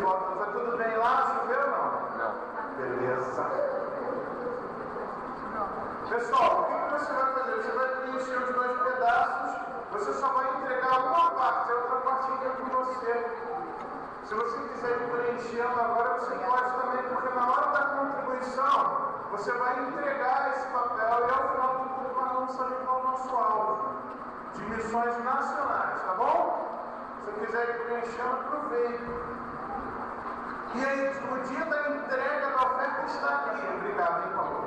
volta. Foi tudo bem lá? Choveu ou não? Não. Beleza. Pessoal, o que você vai fazer? Você vai preencher os dois pedaços, você só vai entregar uma parte, a outra parte fica com você. Se você quiser ir preenchendo agora, você pode também, porque na hora da contribuição, você vai entregar esse papel e ao final do culto nós vamos saber qual é o nosso alvo de missões nacionais, tá bom? Se você quiser ir preenchendo, aproveite. E aí, o dia da entrega da oferta está aqui. Obrigado, hein, Paulo?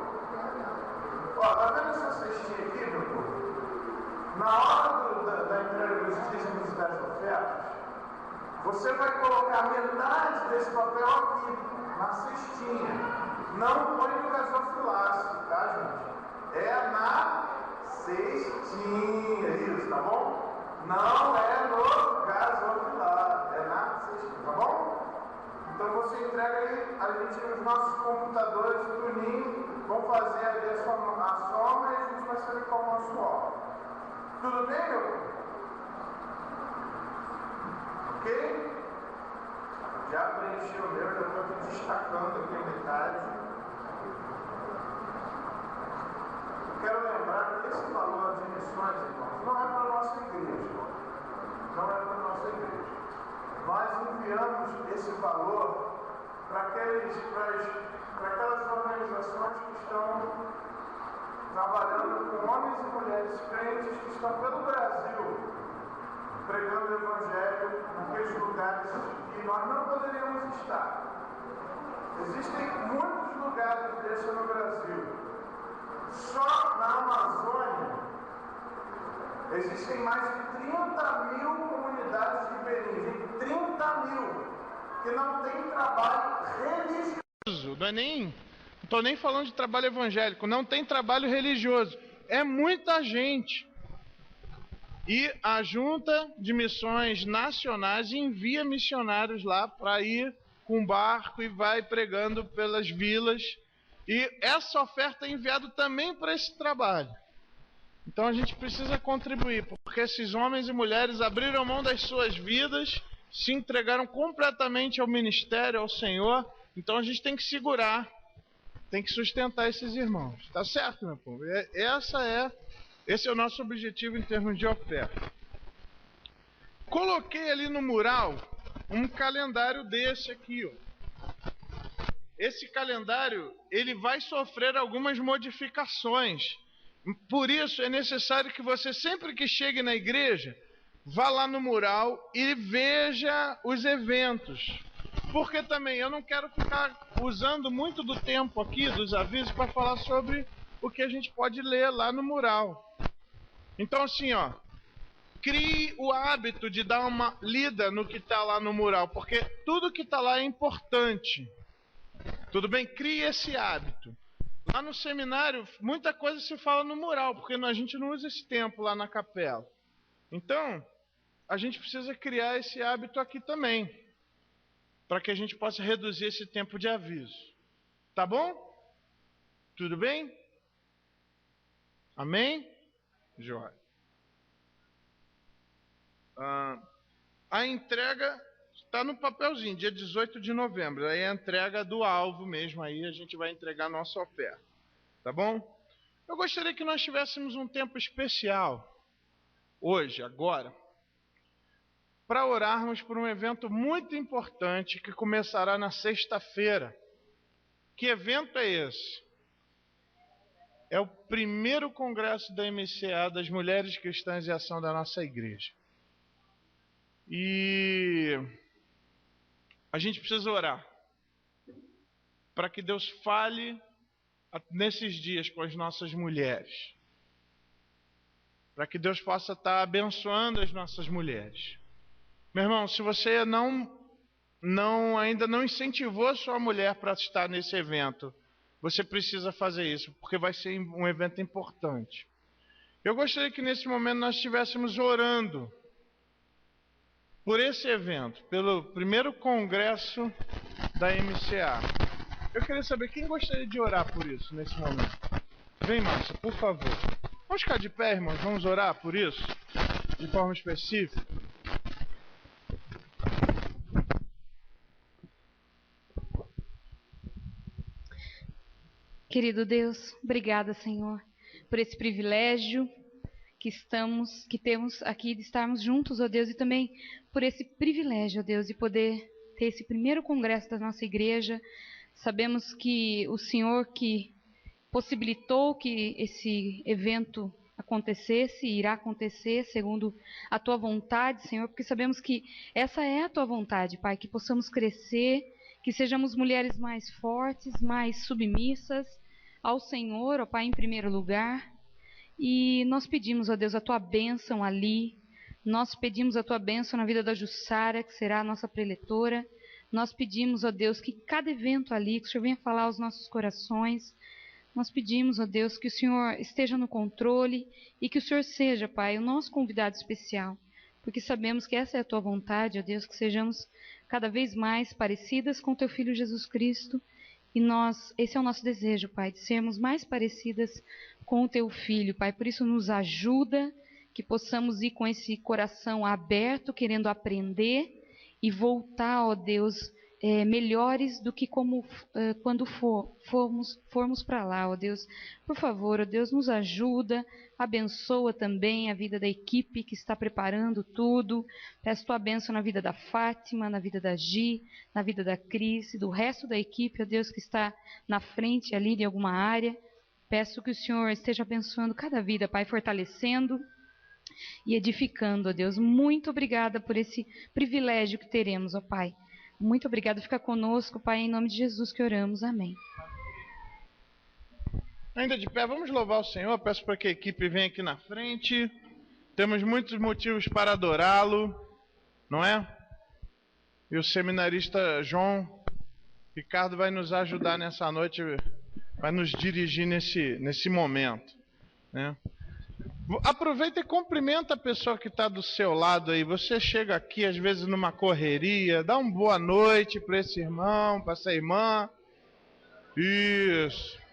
Ó, tá vendo essa cestinha aqui, meu povo? Na hora da entrega dos dízimos e das ofertas, você vai colocar metade desse papel aqui, na cestinha. Não põe no gasofilácio, tá, gente? É na cestinha, isso, tá bom? Não é no gasofilácio, é na cestinha, tá bom? Então você entrega aí, a gente, os nossos computadores do Ninho vão fazer ali a soma e a gente vai saber qual é o nosso alvo. Tudo bem, meu povo? Ok? Já preenchi o meu, já estou aqui destacando aqui a metade. Eu quero lembrar que esse valor de missões, irmãos, não é para a nossa igreja. Não é para a nossa igreja. Nós enviamos esse valor para aquelas organizações que estão trabalhando com homens e mulheres crentes que estão pelo Brasil pregando o Evangelho naqueles lugares que nós não poderíamos estar. Existem muitos lugares desses no Brasil. Só na Amazônia existem mais de 30.000 comunidades ribeirinhas, 30.000, que não tem trabalho religioso. Não estou nem falando de trabalho evangélico, não tem trabalho religioso. É muita gente. E a Junta de Missões Nacionais envia missionários lá para ir com barco e vai pregando pelas vilas. E essa oferta é enviada também para esse trabalho. Então a gente precisa contribuir, porque esses homens e mulheres abriram mão das suas vidas, se entregaram completamente ao ministério, ao Senhor. Então a gente tem que segurar, tem que sustentar esses irmãos. Tá certo, meu povo? Esse é o nosso objetivo em termos de oferta. Coloquei ali no mural um calendário desse aqui, ó. Esse calendário, ele vai sofrer algumas modificações. Por isso é necessário que você, sempre que chegue na igreja, vá lá no mural e veja os eventos. Porque também eu não quero ficar usando muito do tempo aqui, dos avisos, para falar sobre o que a gente pode ler lá no mural. Então assim, ó, crie o hábito de dar uma lida no que está lá no mural, porque tudo que está lá é importante. Tudo bem? Crie esse hábito. Lá no seminário, muita coisa se fala no mural, porque a gente não usa esse tempo lá na capela. Então, a gente precisa criar esse hábito aqui também, para que a gente possa reduzir esse tempo de aviso. Tá bom? Tudo bem? Amém? Joia. A entrega está no papelzinho, dia 18 de novembro. Aí é a entrega do alvo mesmo, aí a gente vai entregar a nossa oferta. Tá bom? Eu gostaria que nós tivéssemos um tempo especial, hoje, agora, para orarmos por um evento muito importante que começará na sexta-feira. Que evento é esse? É o primeiro congresso da MCA, das Mulheres Cristãs em Ação da nossa igreja. E a gente precisa orar para que Deus fale nesses dias com as nossas mulheres. Para que Deus possa estar abençoando as nossas mulheres. Meu irmão, se você ainda não incentivou a sua mulher para estar nesse evento, você precisa fazer isso, porque vai ser um evento importante. Eu gostaria que nesse momento nós estivéssemos orando por esse evento, pelo primeiro congresso da MCA. Eu queria saber quem gostaria de orar por isso nesse momento. Vem, Márcia, por favor. Vamos ficar de pé, irmãos, vamos orar por isso, de forma específica. Querido Deus, obrigada, Senhor, por esse privilégio que temos aqui de estarmos juntos, ó Deus, e também por esse privilégio, ó Deus, de poder ter esse primeiro congresso da nossa igreja. Sabemos que o Senhor que possibilitou que esse evento acontecesse e irá acontecer segundo a Tua vontade, Senhor, porque sabemos que essa é a Tua vontade, Pai, que possamos crescer, que sejamos mulheres mais fortes, mais submissas ao Senhor, ó Pai, em primeiro lugar. E nós pedimos, ó Deus, a Tua bênção ali. Nós pedimos a Tua bênção na vida da Jussara, que será a nossa preletora. Nós pedimos, ó Deus, que cada evento ali, que o Senhor venha falar aos nossos corações. Nós pedimos, ó Deus, que o Senhor esteja no controle e que o Senhor seja, Pai, o nosso convidado especial. Porque sabemos que essa é a Tua vontade, ó Deus, que sejamos cada vez mais parecidas com Teu Filho Jesus Cristo. E esse é o nosso desejo, Pai, de sermos mais parecidas com o Teu Filho, Pai. Por isso nos ajuda, que possamos ir com esse coração aberto, querendo aprender e voltar, ó Deus, melhores do que quando formos para lá, ó Deus. Por favor, ó Deus, nos ajuda, abençoa também a vida da equipe que está preparando tudo. Peço Tua bênção na vida da Fátima, na vida da Gi, na vida da Cris e do resto da equipe, ó Deus, que está na frente ali de alguma área. Peço que o Senhor esteja abençoando cada vida, Pai, fortalecendo e edificando, ó Deus. Muito obrigada por esse privilégio que teremos, ó Pai. Muito obrigada. Fica conosco, Pai, em nome de Jesus que oramos. Amém. Ainda de pé, vamos louvar o Senhor. Peço para que a equipe venha aqui na frente. Temos muitos motivos para adorá-lo, não é? E o seminarista João Ricardo vai nos ajudar nessa noite, vai nos dirigir nesse momento, né? Aproveita e cumprimenta a pessoa que está do seu lado aí. Você chega aqui às vezes numa correria, dá uma boa noite para esse irmão, para essa irmã. Isso.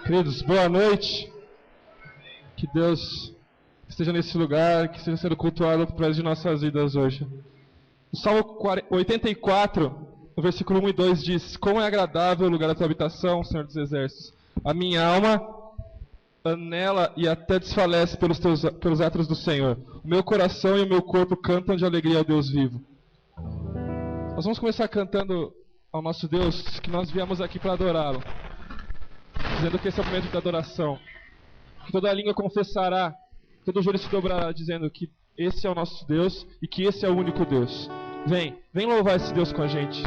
Queridos, boa noite. Que Deus esteja nesse lugar, que esteja sendo cultuado através de nossas vidas hoje. O Salmo 84, no versículo 1 e 2 diz: Como é agradável o lugar da tua habitação, Senhor dos Exércitos. A minha alma anela e até desfalece pelos atos do Senhor. O meu coração e o meu corpo cantam de alegria ao Deus vivo. Nós vamos começar cantando ao nosso Deus, que nós viemos aqui para adorá-lo, dizendo que esse é o momento da adoração. Que toda língua confessará, todo joelho se dobrará, dizendo que esse é o nosso Deus e que esse é o único Deus. Vem louvar esse Deus com a gente.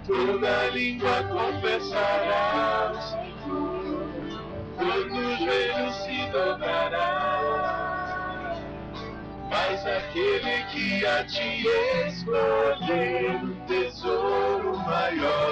Toda língua confessará o Senhor, todo joelho se dobrará. Mas aquele que a ti escolheu, tesouro maior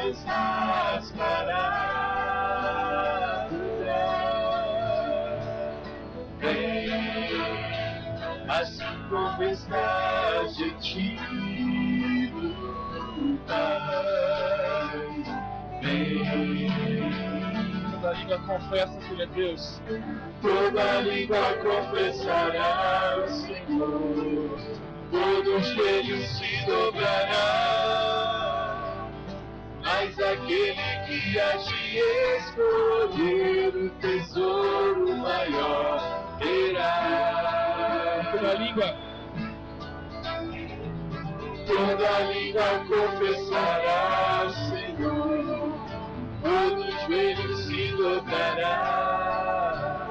estás parada. Vem, assim como estás de ti, vem. Toda língua confessa que Ele é Deus. Toda língua confessará o Senhor, todo joelho se dobrará, mas aquele que há de escolher o tesouro maior terá. Toda língua confessará o Senhor, todo joelho se dobrará,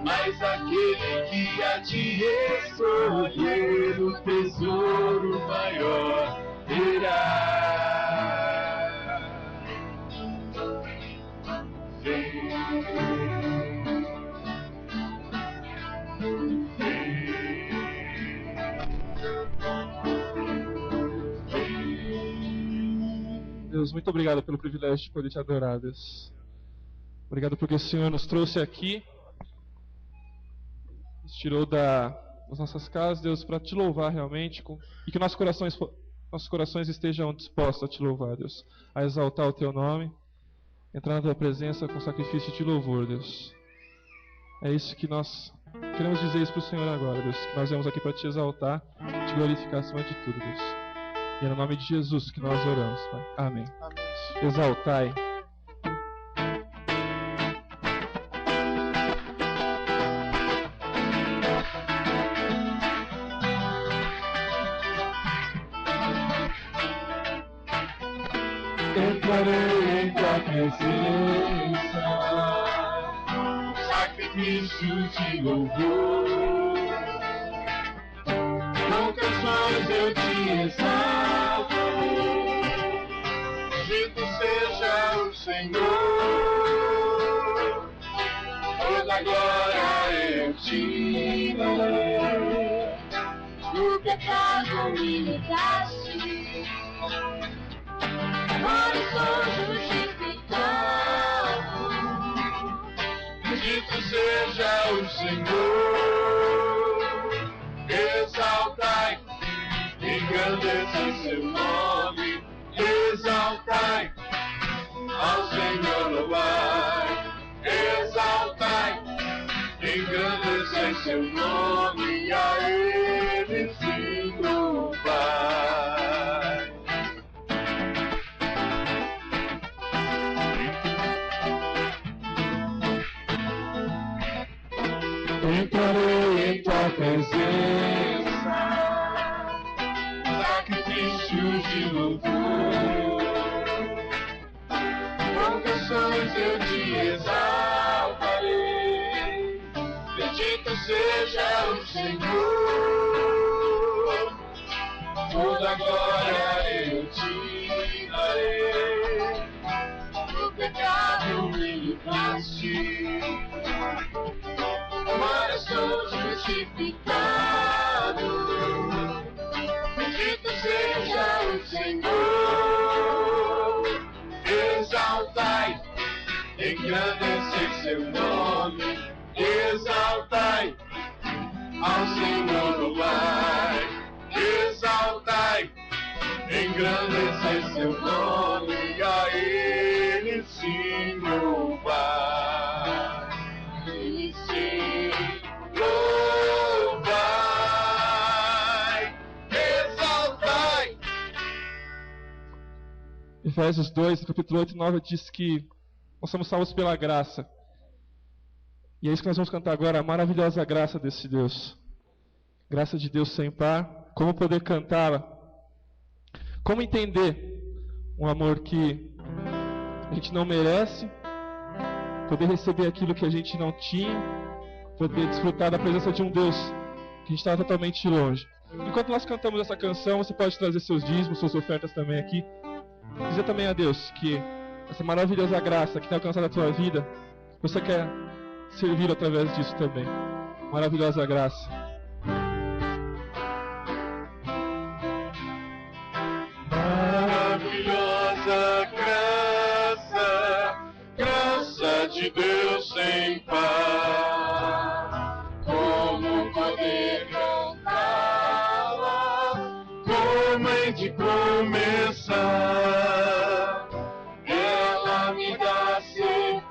mas aquele que há de escolher o tesouro maior terá. Vem. Deus, muito obrigado pelo privilégio de poder te adorar, Deus. Obrigado porque o Senhor nos trouxe aqui, nos tirou das nossas casas, Deus, para te louvar realmente, e que nossos corações estejam dispostos a te louvar, Deus, a exaltar o teu nome, entrar na tua presença com sacrifício de louvor, Deus. É isso que nós queremos dizer isso para o Senhor agora, Deus, que nós viemos aqui para te exaltar, te glorificar acima de tudo, Deus. E é no nome de Jesus que nós oramos, Pai. Amém. Amém. Exaltai. Entrarei em tua presença, sacrifício de louvor, com canções eu te exalto, bendito seja o Senhor, toda glória eu te darei, do pecado me livraste. Agora sou justificado, bendito seja o Senhor, exaltai, engrandece seu nome, exaltai, ao Senhor louvai, exaltai, engrandece seu nome, e a Ele sim louvar. Entrarei em tua presença, sacrifício de louvor, com canções eu te exaltarei, bendito seja o Senhor, toda glória eu te darei, do pecado me livraste. Agora sou justificado, bendito seja o Senhor, exaltai, engrandecei seu nome, exaltai, ao Senhor louvai, exaltai, engrandecei seu nome, e a Ele sim louvar. Efésios 2, capítulo 8 e 9 diz que nós somos salvos pela graça. E é isso que nós vamos cantar agora, a maravilhosa graça desse Deus. Graça de Deus sem par. Como poder cantá-la? Como entender um amor que a gente não merece? Poder receber aquilo que a gente não tinha? Poder desfrutar da presença de um Deus que a gente estava totalmente longe. Enquanto nós cantamos essa canção, você pode trazer seus dízimos, suas ofertas também aqui. Dizer também a Deus que essa maravilhosa graça que tem alcançado a tua vida, você quer servir através disso também. Maravilhosa graça. Maravilhosa de Deus sem par. Como poder cantá-la? Como é de começar? Ela me dá certeza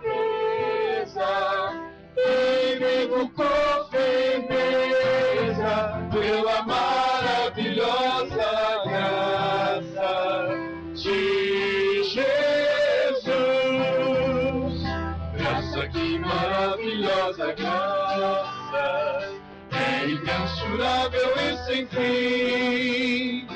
e vivo com firmeza pela maravilhosa graça de Jesus. Graça, que maravilhosa graça, é imensurável e sem fim.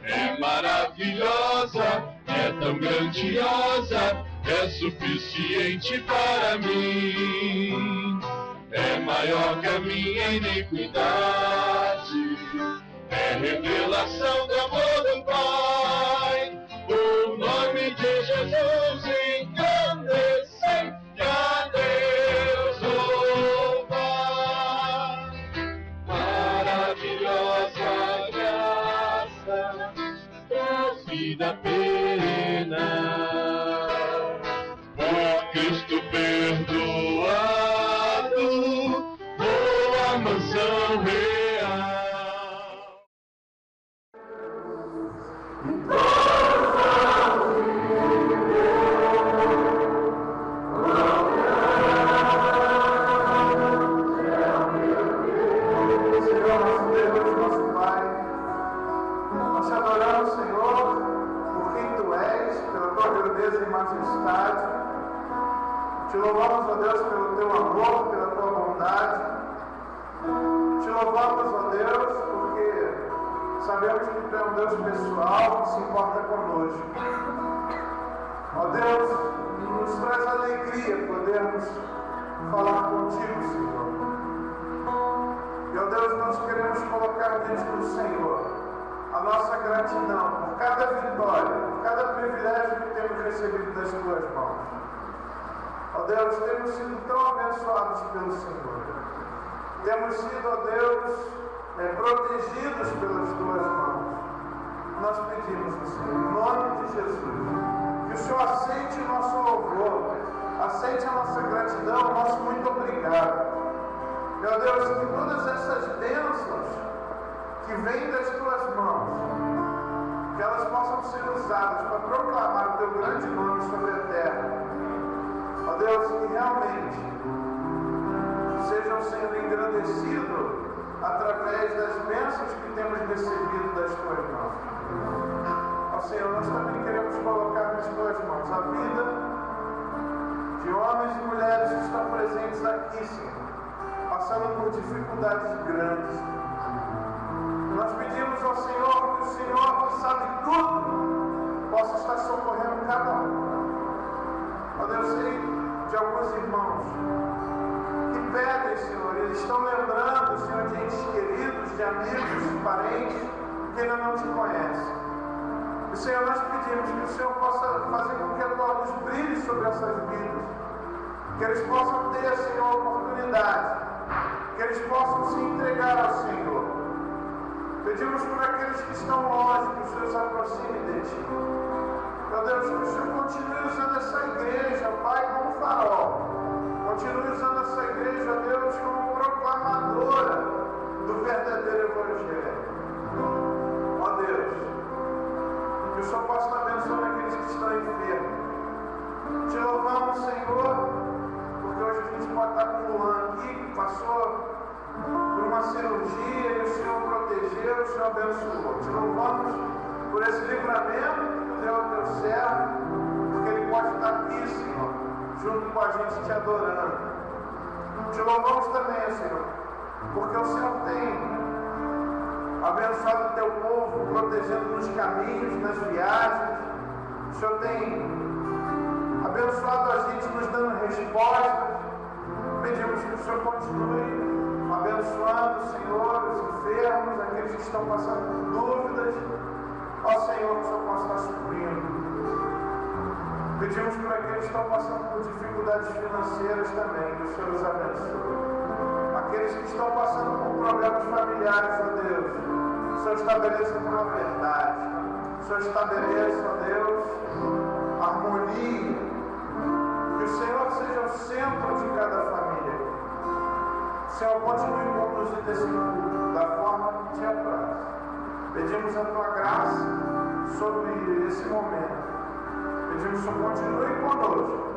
É maravilhosa, é tão grandiosa, é suficiente para mim. É maior que a minha iniquidade, é revelação do amor do Pai. O nome de Jesus engrandecei, a Deus louvar. Maravilhosa graça da vida perena, por Cristo perdoado, boa mansão real. Senhor, nosso Deus, nosso Pai, nós te adoramos, Senhor, por quem Tu és, pela Tua grandeza e majestade. Te louvamos, ó Deus, pelo Teu amor, pela Tua bondade. Te louvamos, ó Deus, porque sabemos que Tu é um Deus pessoal que se importa conosco. Ó Deus, nos traz alegria podermos falar contigo, Senhor. E, ó Deus, nós queremos colocar diante do Senhor a nossa gratidão por cada vitória, por cada privilégio que temos recebido das Tuas mãos. Ó Deus, temos sido tão abençoados pelo Senhor. Temos sido, ó Deus, protegidos pelas Tuas mãos. Nós pedimos, Senhor, em nome de Jesus, que o Senhor aceite o nosso louvor, aceite a nossa gratidão, o nosso muito obrigado. Meu Deus, que todas essas bênçãos que vêm das Tuas mãos, que elas possam ser usadas para proclamar o Teu grande nome sobre a terra. Ó Deus, que realmente sejam sendo engrandecidos através das bênçãos que temos recebido das Tuas mãos. Ó Senhor, nós também queremos colocar nas Tuas mãos a vida de homens e mulheres que estão presentes aqui, Senhor, passando por dificuldades grandes. Nós pedimos ao Senhor que o Senhor, que sabe tudo, possa estar socorrendo cada um. Ó Deus, sei de alguns irmãos que pedem, Senhor, eles estão lembrando, Senhor, de entes queridos, de amigos, de parentes que ainda não Te conhecem. E, Senhor, nós pedimos que o Senhor possa fazer com que a Tua luz brilhe sobre essas vidas, que eles possam ter, Senhor, a oportunidade, que eles possam se entregar ao Senhor. Pedimos por aqueles que estão longe, que o Senhor se aproxime de Ti. Meu Deus, que o Senhor continue usando essa igreja, Pai, como farol. Continue usando essa igreja, Deus, como proclamadora do verdadeiro Evangelho. Ó Deus, que o Senhor possa estar abençoando aqueles que estão enfermos. Te louvamos, Senhor, porque hoje a gente pode estar com o Luan aqui, que passou por uma cirurgia e o Senhor protegeu, o Senhor abençoou. Te louvamos por esse livramento que Tu deu ao Teu servo, porque ele pode estar aqui, Senhor, junto com a gente Te adorando. Te louvamos também, Senhor, porque o Senhor tem abençoado o Teu povo, protegendo nos caminhos, nas viagens. O Senhor tem abençoado a gente, nos dando respostas. Pedimos que o Senhor continue abençoando, Senhor, os enfermos, aqueles que estão passando por dúvidas. Ó Senhor, que o Senhor possa estar suprindo. Pedimos por aqueles que estão passando por dificuldades financeiras também, que o Senhor os abençoe. Aqueles que estão passando por problemas familiares, ó Deus, o Senhor estabeleça uma verdade. O Senhor estabeleça, ó Deus, harmonia. Que o o Senhor seja o centro de cada família. Senhor, continue conduzindo esse culto da forma que te apraz. Pedimos a tua graça sobre esse momento. Pedimos que o Senhor continue conosco.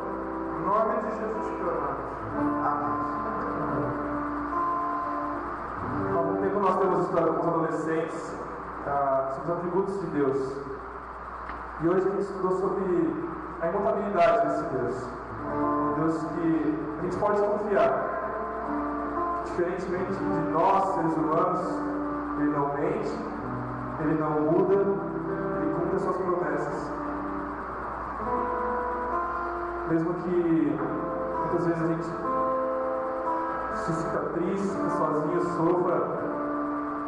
Em nome de Jesus que oramos. Amém. Há algum tempo nós temos estudado com os adolescentes sobre os atributos de Deus. E hoje a gente estudou sobre a imutabilidade desse Deus. Um Deus que a gente pode confiar. Diferentemente de nós, seres humanos, Ele não mente, Ele não muda, Ele cumpre as suas promessas. Mesmo que muitas vezes a gente se sinta triste, fica sozinho, sofra,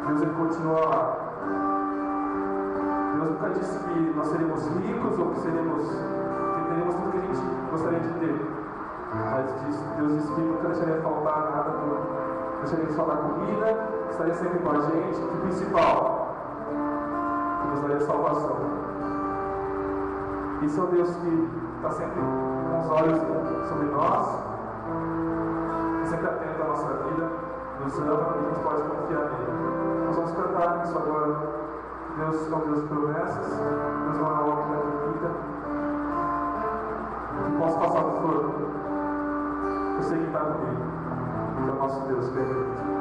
Deus Ele continua lá. Deus nunca disse que nós seremos ricos ou que teremos tudo que a gente gostaria de ter. Mas Deus disse que nunca deixaria faltar nada, deixaria de faltar comida, estaria sempre com a gente. O principal, que nos daria salvação. Esse é o Deus que está sempre com os olhos sobre nós, sempre atento à nossa vida, nos ama e a gente pode confiar nele. Nós vamos cantar isso agora. Deus é um Deus de promessas, Deus não é um homem da vida. Não posso passar do forno. Eu sei que está comigo. É o nosso Deus perfeito.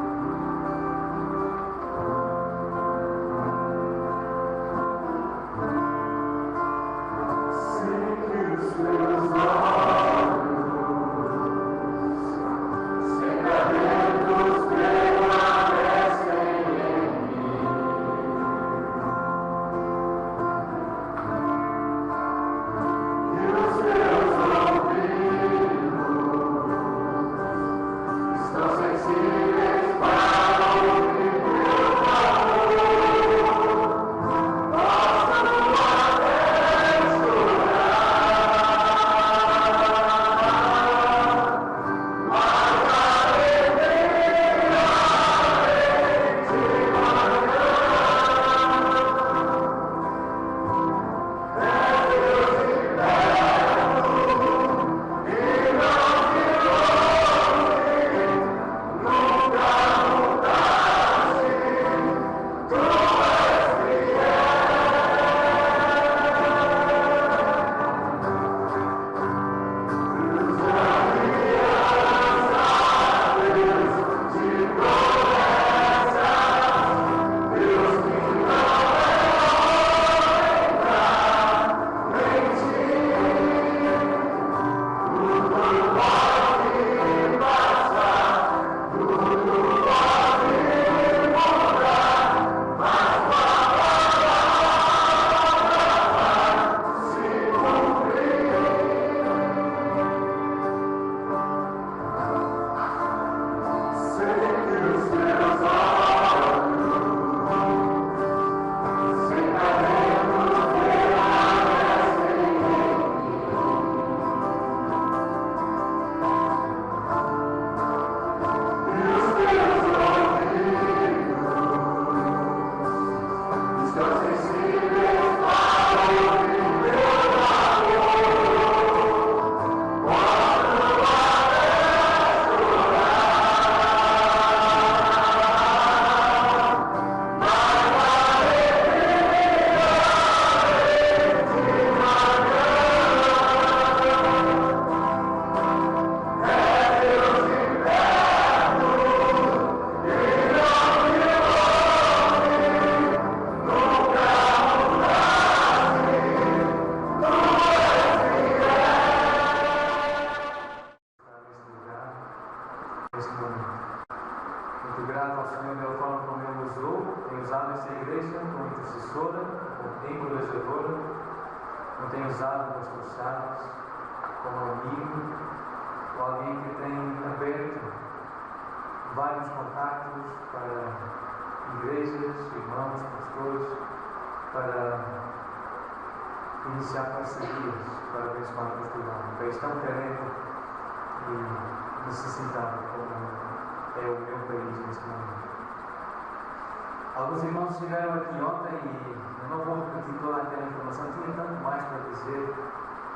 Alguns irmãos estiveram aqui ontem e eu não vou repetir toda aquela informação, tinha tanto mais para dizer,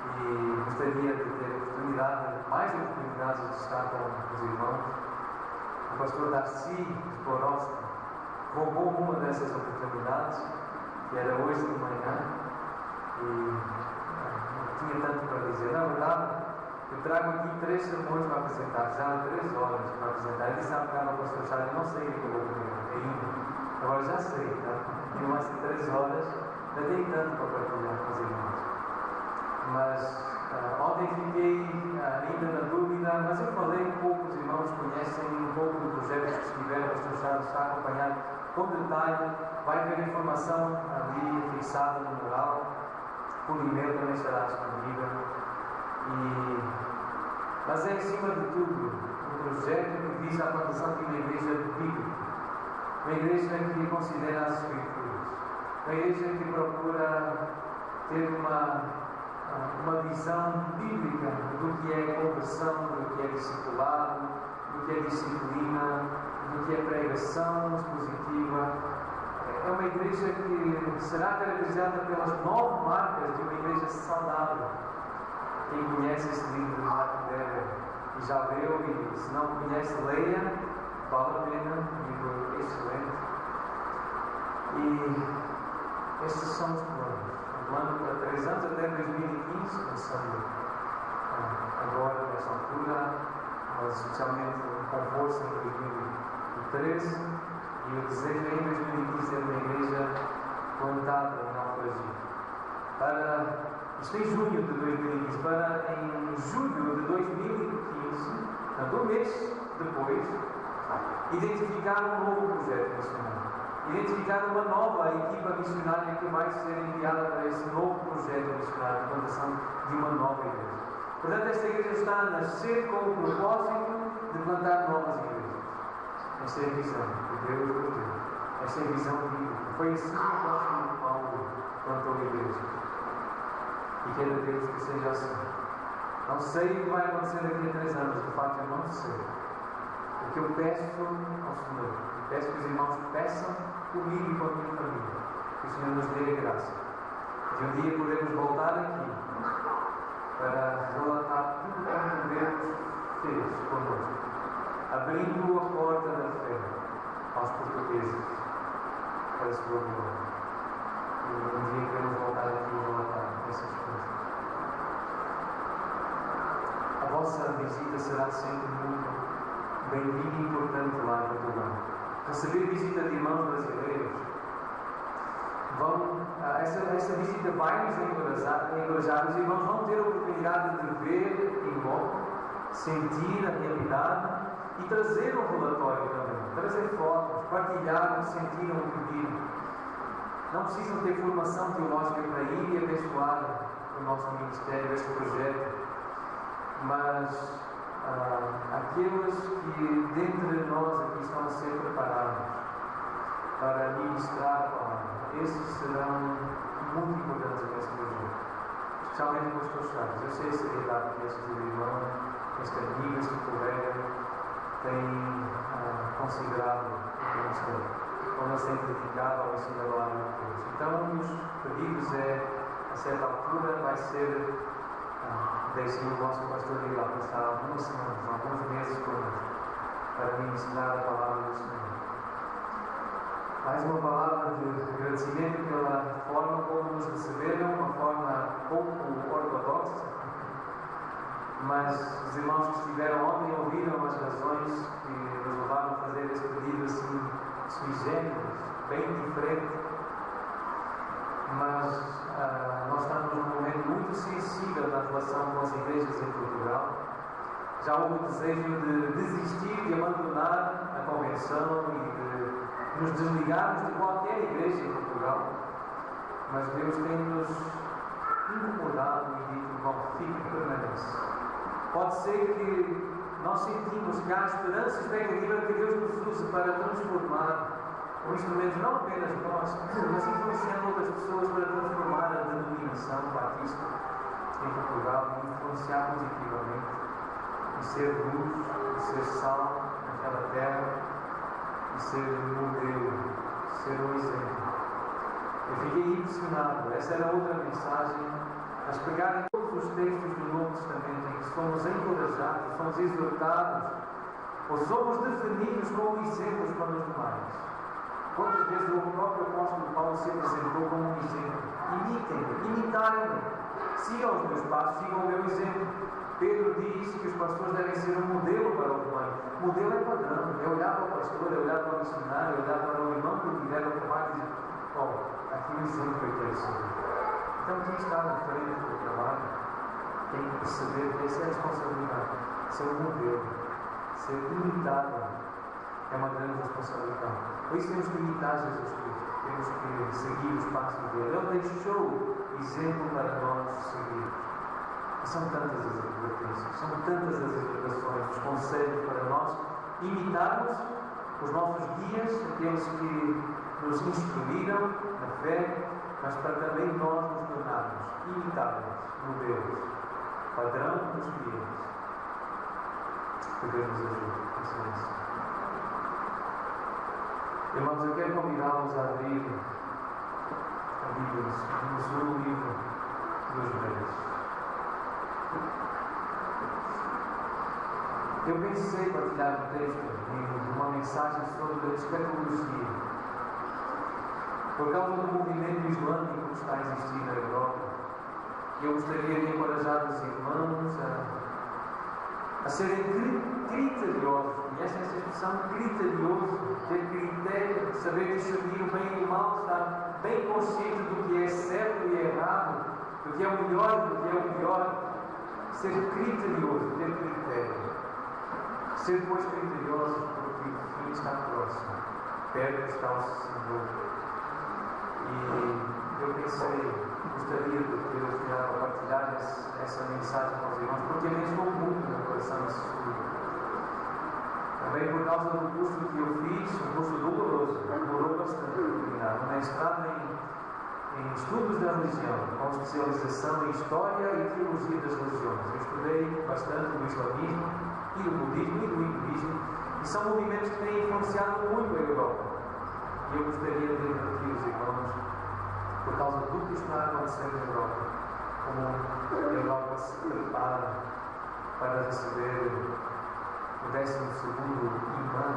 e e gostaria de ter mais oportunidades de estar com os irmãos. O pastor Darcy Borowski roubou uma dessas oportunidades, que era hoje de manhã, e não tinha tanto para dizer. Na verdade, eu trago aqui 3 sermões para apresentar, já há 3 horas para apresentar. Ele sabe que o pastor Charles, não sei o que eu vou comer ainda, agora já sei, tá? E mais de 3 horas, ainda tenho tanto para partilhar com os irmãos. Mas ontem fiquei ainda na dúvida, mas eu falei um pouco, os irmãos conhecem um pouco do projeto que estiveram, o pastor Charles está acompanhando com detalhe, vai ver informação ali fixada no mural, por e-mail também estará disponível. Mas é, acima de tudo, um projeto que visa a plantação de uma igreja bíblica, uma igreja que considera as Escrituras, uma igreja que procura ter uma visão bíblica do que é conversão, do que é discipulado, do que é disciplina, do que é pregação expositiva. É uma igreja que será caracterizada pelas 9 marcas de uma igreja saudável. Quem conhece este livro de Marco Dever e já leu, e se não conhece, leia, vale a pena, livro excelente. E estes são os planos. Um plano para 3 anos, até 2015, começando agora, nesta altura, mas especialmente com força em 2013, e o desejo é em 2015 ter uma igreja plantada em naufragia. Isto em junho de 2015, para em julho de 2015, portanto, um mês depois, identificar um novo projeto missionário. Identificar uma nova equipa missionária que vai ser enviada para esse novo projeto missionário, a plantação de uma nova igreja. Portanto, esta igreja está a nascer com o propósito de plantar novas igrejas. Esta é a visão que Deus nos deu. Esta é a visão bíblica. Foi assim que o apóstolo Paulo plantou a igreja. E queira Deus que seja assim. Não sei o que vai acontecer daqui a 3 anos, de facto eu não sei. O que eu peço ao Senhor, peço que os irmãos peçam comigo e com a minha família, que o Senhor nos dê a graça de um dia podermos voltar aqui para relatar tudo quanto Deus fez connosco, abrindo a porta da fé aos portugueses para a sua glória. E um dia queremos voltar aqui e relatar essas coisas. A vossa visita será sempre muito bem-vinda e importante lá em Portugal. Receber visita de irmãos brasileiros, essa visita vai nos encorajar. Os irmãos vão ter a oportunidade de ver em loco, sentir a realidade e trazer um relatório também, trazer fotos, partilhar o que sentiram, o que viram. Não precisam ter formação teológica para ir e abençoar o nosso ministério, este projeto, mas aqueles que dentre nós aqui estão a ser preparados para ministrar a palavra, esses serão muito importantes nesse projeto, especialmente com os teus chaves. Eu sei a seriedade que este irmão, este amigo, este colega tem considerado o ministério, quando ele se tem dedicado ao ensino da palavra de Deus. Então, um dos pedidos é, a certa altura, vai ser deixem o vosso pastor ir lá passar algumas semanas, alguns meses connosco, para ministrar a palavra do Senhor. Mais uma palavra de agradecimento pela forma como nos receberam, uma forma pouco ortodoxa, mas os irmãos que estiveram ontem ouviram as razões que nos levaram a fazer este pedido assim, sui generis, bem diferente, mas nós estamos num momento muito sensível na relação com as igrejas em Portugal. Já houve o desejo de desistir, de abandonar a convenção e de nos desligarmos de qualquer igreja em Portugal, mas Deus tem-nos incomodado e dito: bom, fique, permanece. Pode ser que nós sentimos que há esperança e expectativa que Deus nos use para transformar o instrumento, não apenas nós, mas influenciando outras pessoas para transformar a denominação batista em Portugal e influenciar positivamente e ser luz, e ser sal naquela terra e ser modelo, ser um exemplo. Eu fiquei impressionado. Essa era outra mensagem mas pegar em todos os textos do Novo Testamento em que somos encorajados, somos exortados, ou somos definidos como exemplos para os demais. Quantas vezes o próprio apóstolo Paulo se apresentou como um exemplo? Imitem-me, imitarem-me, sigam os meus passos, sigam o meu exemplo. Pedro diz que os pastores devem ser um modelo para o rebanho. Modelo é padrão, é olhar para o pastor, é olhar para o missionário, é olhar para o irmão que tiver o trabalho e dizer: oh, aqui o exemplo que eu quero ser. Então, quem está na frente do trabalho tem que perceber que essa é a responsabilidade. Ser um modelo, ser imitado, é uma grande responsabilidade. Por isso temos que imitar Jesus Cristo, temos que seguir os passos dele. Ele deixou exemplo para nós seguirmos. São tantas as advertências, são tantas as exortações, os conselhos para nós imitarmos os nossos guias, aqueles que nos instruíram na fé, mas para também nós nos tornarmos imitáveis, modelos, padrão dos guias. Que Deus nos ajude. Excelência. Irmãos, eu quero convidá-los a abrir a Bíblia no segundo livro dos Reis. Eu pensei partilhar um texto de uma mensagem sobre a escatologia, por causa do movimento islâmico que está a existir na Europa. Eu gostaria de encorajar os irmãos a serem criteriosos. Conhecem essa expressão? Criterioso, ter critério, saber discernir o bem e o mal, estar bem consciente do que é certo e errado, do que é o melhor e do que é o pior. Ser criterioso, ter critério. Ser, pois, criteriosos, porque o fim está próximo, perto está o Senhor. E eu pensei, gostaria de ter a oportunidade para partilhar essa mensagem com os irmãos, porque abençoou muito no coração desse estudo. Também por causa do curso que eu fiz, um curso doloroso, demorou bastante para terminar, um mestrado em estudos da religião, com especialização em história e teologia das religiões. Eu estudei bastante o islamismo e o budismo e o hinduísmo, e são movimentos que têm influenciado muito a Europa. E eu gostaria de advertir os irmãos, por causa de tudo que está acontecendo na Europa, como a Europa se prepara para receber o 12º imã,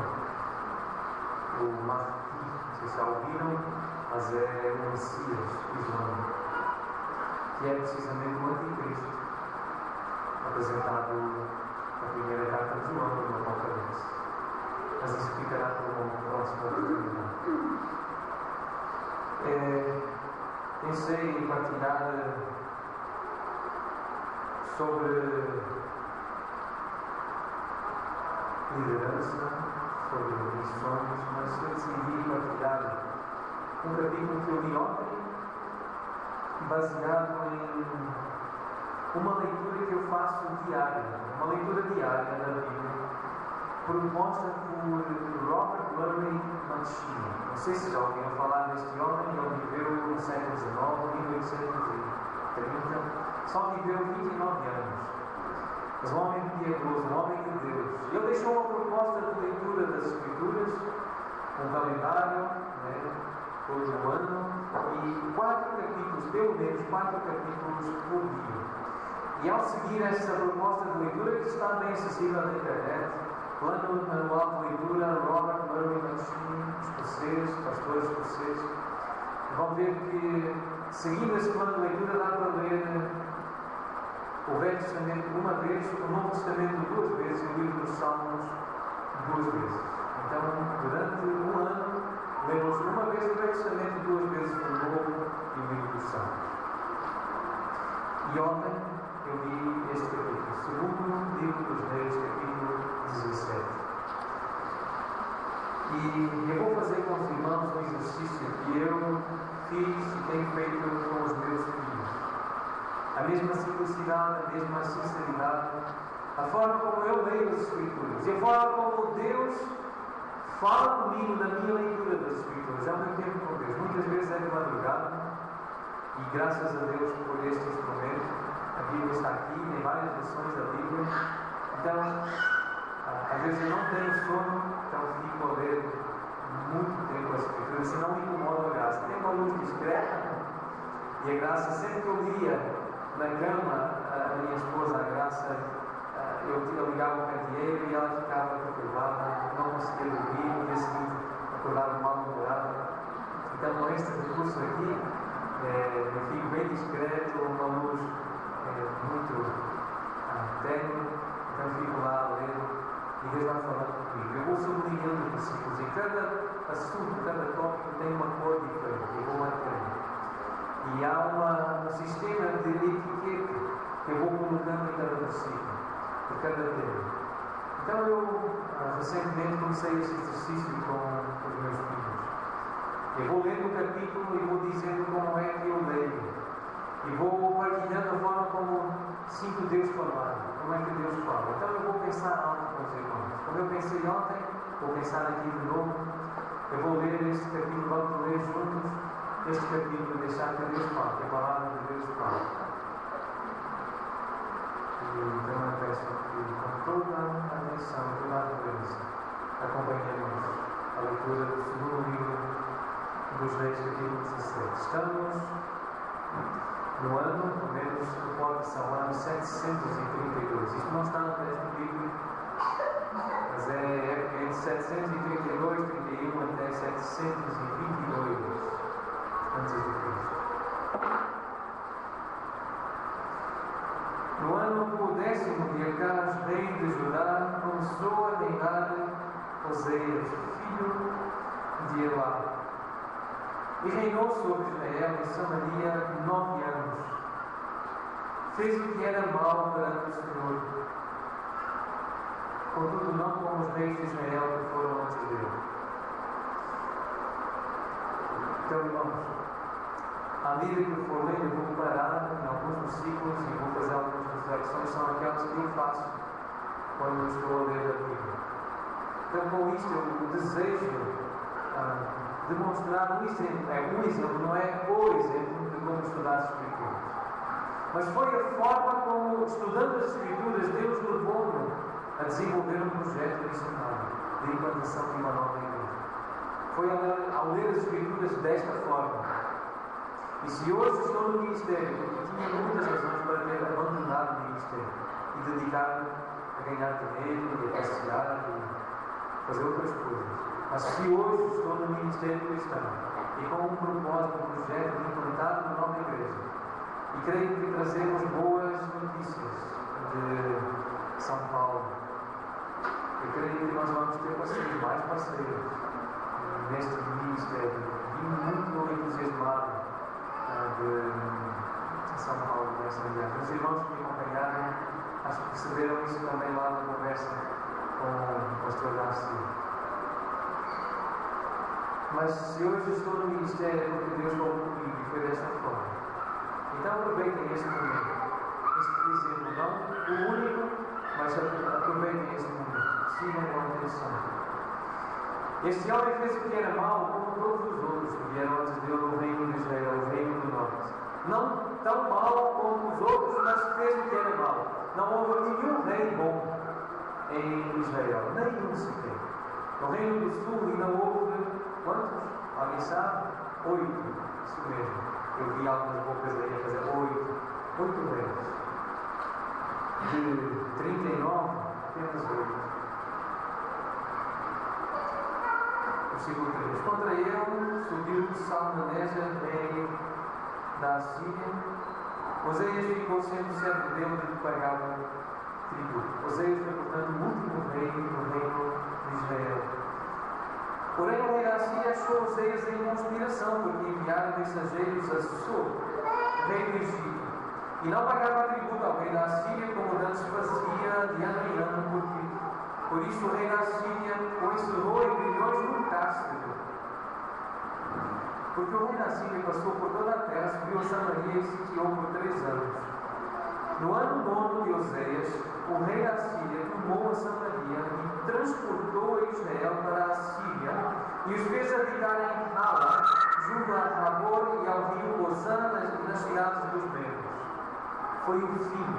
o Mahdi. Não sei se já ouviram, mas é o Messias islâmico, que é precisamente o Anticristo, apresentado na primeira carta de João, no Apocalipse. Mas isso ficará para uma próxima oportunidade. Pensei em partilhar sobre liderança, sobre missões, mas eu decidi partilhar um capítulo que eu li ontem, baseado em uma leitura que eu faço diária, uma leitura diária da Bíblia, proposta por Robert Murray M'Cheyne. Não sei se já ouviram falar deste homem. Ele viveu no século XIX, 1830, só viveu 29 anos. Mas um homem piedoso, um homem de Deus. Ele deixou uma proposta de leitura das Escrituras, um calendário, todo o ano, e 4 capítulos, pelo menos 4 capítulos por dia. E ao seguir essa proposta de leitura, que está bem acessível na internet, plano manual de leitura, Robert Murray M'Cheyne, escocês, pastor escocês, vão ver que, seguindo esse plano de leitura, dá para ler o Velho Testamento uma vez, o Novo Testamento 2 vezes e o livro dos Salmos 2 vezes. Então, durante um ano, lemos uma vez o Velho Testamento, 2 vezes o Novo e o livro dos Salmos. E ontem eu li este capítulo, segundo livro dos Reis, capítulo 17. E eu vou fazer com os irmãos um exercício que eu fiz e tenho feito com os meus filhos. A mesma simplicidade, a mesma sinceridade, a forma como eu leio as Escrituras e a forma como Deus fala comigo na minha leitura das Escrituras. É o meu tempo com Deus. Muitas vezes é de madrugada e graças a Deus por este instrumento. A Bíblia está aqui, tem várias versões da Bíblia. Então, às vezes eu não tenho sono, então fico a ler muito tempo as Escrituras, senão me incomoda a graça. Tem uma luz discreta e a graça, sempre que eu lia na cama, a minha esposa, a Graça, eu ligava o candeeiro e ela ficava perturbada, não conseguia dormir, no dia seguinte acordava mal-humorada. Então, com este recurso aqui, eu fico bem discreto, uma luz muito tênue, então fico lá a ler e Deus vai falando comigo. Eu vou sublinhando versículos e cada assunto, cada tópico tem uma cor diferente, eu vou marcando. E há um sistema de etiqueta que eu vou colocando em cada versículo, por cada tema. Então eu recentemente comecei esse exercício com os meus filhos. Eu vou lendo o capítulo e vou dizendo como é que eu leio. E vou partilhando a forma como sinto Deus falar, como é que Deus fala. Então eu vou pensar algo com os irmãos. Como eu pensei ontem, vou pensar aqui de novo. Eu vou ler este capítulo, vamos ler juntos este capítulo e deixar que Deus fale, que a palavra de Deus fala. E então eu peço que com toda a atenção, toda a reverência, acompanhemos a leitura do segundo livro dos Reis, capítulo 17. Estamos no ano, pelo menos reporta-se ao ano 732. Isto não está no texto bíblico, mas é entre 732, 31 até 722 antes de Cristo. No ano 10º de Acaz, rei de Judá, começou a reinar Oseias, filho de Elá. E reinou sobre Israel e Samaria 9 anos. Fez o que era mau perante o Senhor, contudo não como os reis de Israel que foram antes dele. Então, irmãos, à medida que eu for lendo, eu vou parar em alguns versículos e vou fazer algumas reflexões, são aquelas que eu faço quando estou a ler a Bíblia. Então, com isto, eu desejo demonstrar um exemplo, não é o exemplo de como estudar as Escrituras. Mas foi a forma como, estudando as Escrituras, Deus levou-me a desenvolver um projeto missionário de implantação de uma nova igreja. Foi ao ler as Escrituras desta forma. E se hoje estou no ministério, porque tinha muitas razões para ter abandonado o ministério e dedicar-me a ganhar dinheiro, e a passear e fazer outras coisas. Mas se hoje estou no ministério cristão e com um propósito, um projeto de implantar uma nova igreja, e creio que trazemos boas notícias de São Paulo, eu creio que nós vamos ter parceiros, mais parceiros neste ministério. Vim muito entusiasmado de São Paulo nessa viagem. Os irmãos que me acompanharam, acho que perceberam isso também lá na conversa com o pastor Darcy. Mas se hoje estou no ministério é porque Deus falou comigo e foi desta forma. Então aproveitem este momento. Este exemplo, não o único, mas aproveitem este momento. Sigam com atenção. Este homem fez o que era mau, como todos os outros que vieram antes dele no reino de Israel, o reino do norte. Não tão mau como os outros, mas fez o que era mau. Não houve nenhum rei bom em Israel, nenhum sequer. No reino do sul ainda houve quantos? Alguém sabe? 8. Isso mesmo. Eu vi algumas bocas aí a fazer 8 reis. De 39, apenas 8. Versículo 3. Contra ele subiu Salmaneser, rei da Assíria. Oseias ficou sendo servo dele que pagava tributo. Oseias foi, portanto, o último rei do reino de Israel. Porém, o rei da Assíria achou Oseias em conspiração, porque enviaram mensageiros a Sor, rei do Egito, e não pagava tributo ao rei da Assíria, como antes fazia de ano em ano, porque por isso o rei da Assíria o encerrou em grilhões no cárcere. Porque o rei da Síria passou por toda a terra, subiu a Samaria e sitiou por 3 anos. No ano 9 de Oseias, o rei da Síria tomou a Samaria e transportou a Israel para a Síria e os fez habitar em Hala, junto a Tabor e ao rio Osana, nas cidades dos Medos. Foi o fim.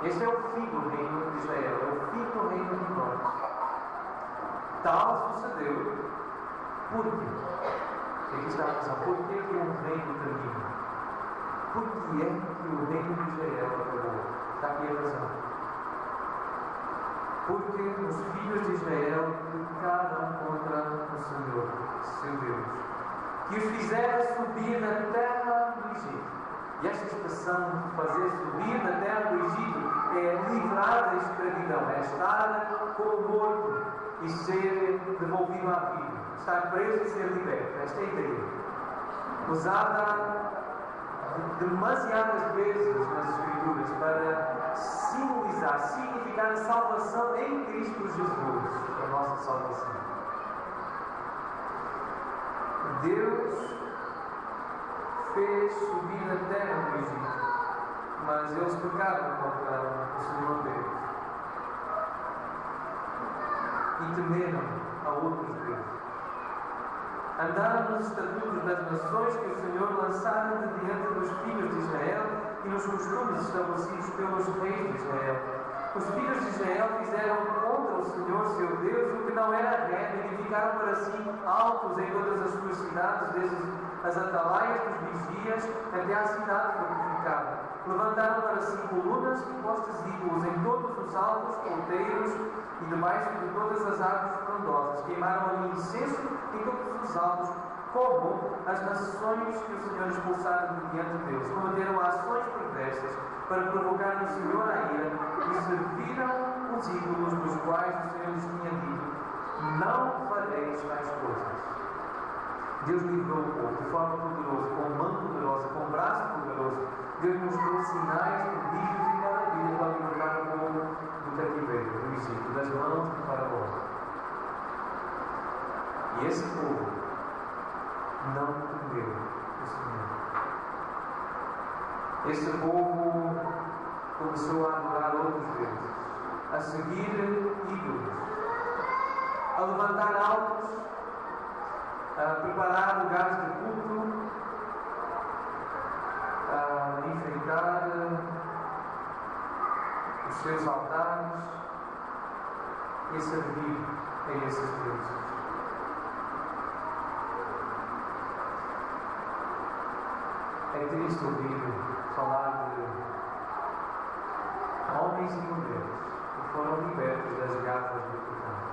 Este é o fim do reino de Israel, é o fim do reino do norte. Tal sucedeu porque, aqui está a razão, por que um reino termina? Por que é que o reino de Israel acabou? Está aqui a razão. Porque os filhos de Israel pecaram contra o Senhor, seu Deus, que os fizera subir da terra do Egito. E esta expressão de fazer subir da terra do Egito é livrar da escravidão, é estar como morto e ser devolvido à vida, estar preso e ser liberto. Esta é a ideia, usada demasiadas vezes nas Escrituras para simbolizar, significar a salvação em Cristo Jesus, a nossa salvação. Deus fez subir da terra do Egito, mas eles pecaram contra o Senhor Deus e temeram a outros deuses. Andaram nos estatutos das nações que o Senhor lançara de diante dos filhos de Israel e nos costumes estabelecidos pelos reis de Israel. Os filhos de Israel fizeram contra o Senhor seu Deus o que não era reto, e edificaram para si altos em todas as suas cidades, desde as atalaias dos vigias até à cidade fortificada. Levantaram para si colunas e postes ídolos em todos os altos, outeiros e debaixo de todas as árvores frondosas. Queimaram ali incenso em todos os altos, como as nações que o Senhor expulsara de diante deles. Cometeram ações perversas para provocar o Senhor a ira e serviram os ídolos dos quais o Senhor lhes tinha dito: não fareis tais coisas. Deus livrou o povo de forma poderosa, com mão poderosa, com braço poderoso. Deus mostrou sinais, prodígios e maravilhas para libertar o povo do cativeiro, do Egito, das mãos de Faraó. E esse povo não temeu o Senhor. Esse povo começou a adorar outros deuses, a seguir ídolos, a levantar altos, a preparar lugares de culto, a enfeitar os seus altares e a servir a esses deuses. É triste ouvir falar de homens e mulheres que foram libertos das garras do pecado,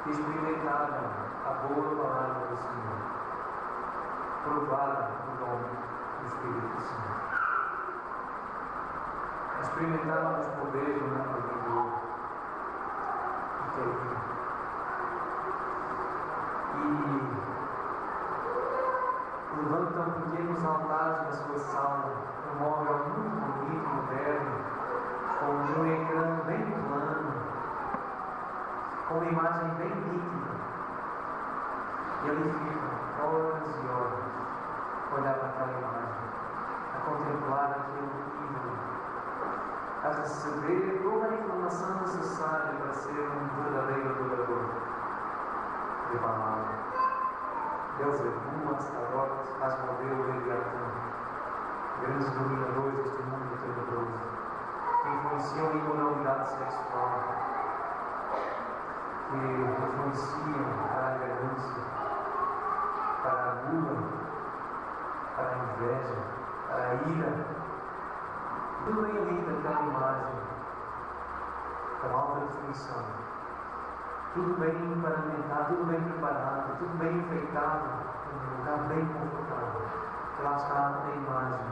que experimentaram a boa palavra do Senhor, provaram o dom do Espírito Santo, experimentaram os poderes do mundo vindouro e caíram. E levantam pequenos altares na sua sala, um móvel muito bonito, moderno, com um ecrã bem plano, com uma imagem bem nítida. E ali ficam horas e horas a olhar para aquela imagem, a contemplar aquele ídolo, a receber toda a informação necessária para ser um verdadeiro adorador de palavra. Belzebu, Astarote, Asmodeu, Leviatã, grandes dominadores deste mundo tenebroso, que influenciam a imoralidade sexual, que influenciam para a ganância, para a gula, para a inveja, para a ira. Tudo bem ali naquela imagem, com alta definição. Tudo bem paramentado, tudo bem preparado, tudo bem enfeitado, um lugar bem confortável. Que lá está a imagem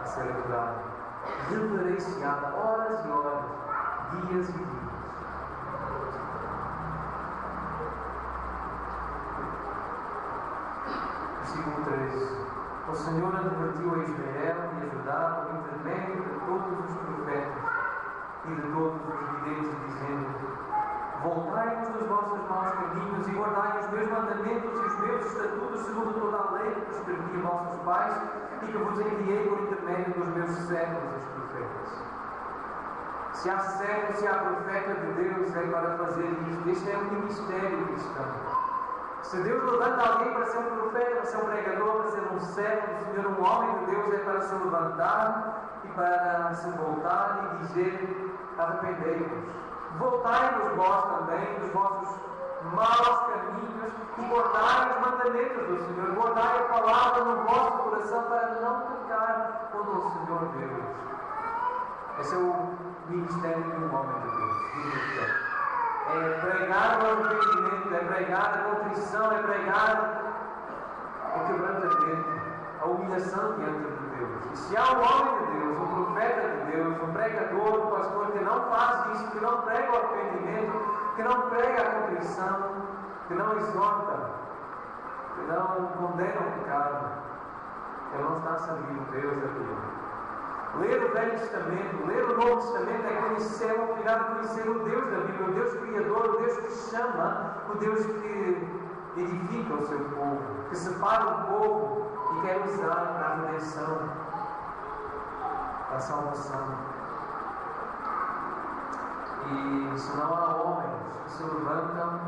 a ser adorada, reverenciada, horas e horas, dias e dias. Versículo 13. O Senhor advertiu a Israel e a Judá por intermédio de todos os profetas e de todos os videntes, dizendo: voltai-vos dos vossos maus caminhos e guardai os meus mandamentos e os meus estatutos, segundo toda a lei que prescrevi a vossos pais e que vos enviei por intermédio dos meus servos, os profetas. Se há servo, se há profeta de Deus, é para fazer isto. Este é o ministério cristão. Se Deus levanta alguém para ser um profeta, para ser um pregador, para ser um servo do Senhor, um homem de Deus, é para se levantar e para se voltar e dizer: arrependei-vos. Voltai-vos vós também dos vossos maus caminhos e guardai os mandamentos do Senhor. Guardai a palavra no vosso coração para não pecar contra o Senhor Deus. Esse é o ministério de um homem de Deus. É pregar o arrependimento, é pregar a contrição, é pregar o quebrantamento, a humilhação diante de Deus. E se há um homem de Deus, um profeta de Deus, um pregador, um pastor que não faz isso, que não prega o arrependimento, que não prega a contrição, que não exorta, que não condena o pecado, ele não está servindo Deus a Deus. Ler o Velho Testamento, ler o Novo Testamento é conhecer, é oportunidade de conhecer o Deus da Bíblia, o Deus Criador, o Deus que chama, o Deus que edifica o seu povo, que separa o povo e quer usar para a redenção, para a salvação. E se não há homens que se levantam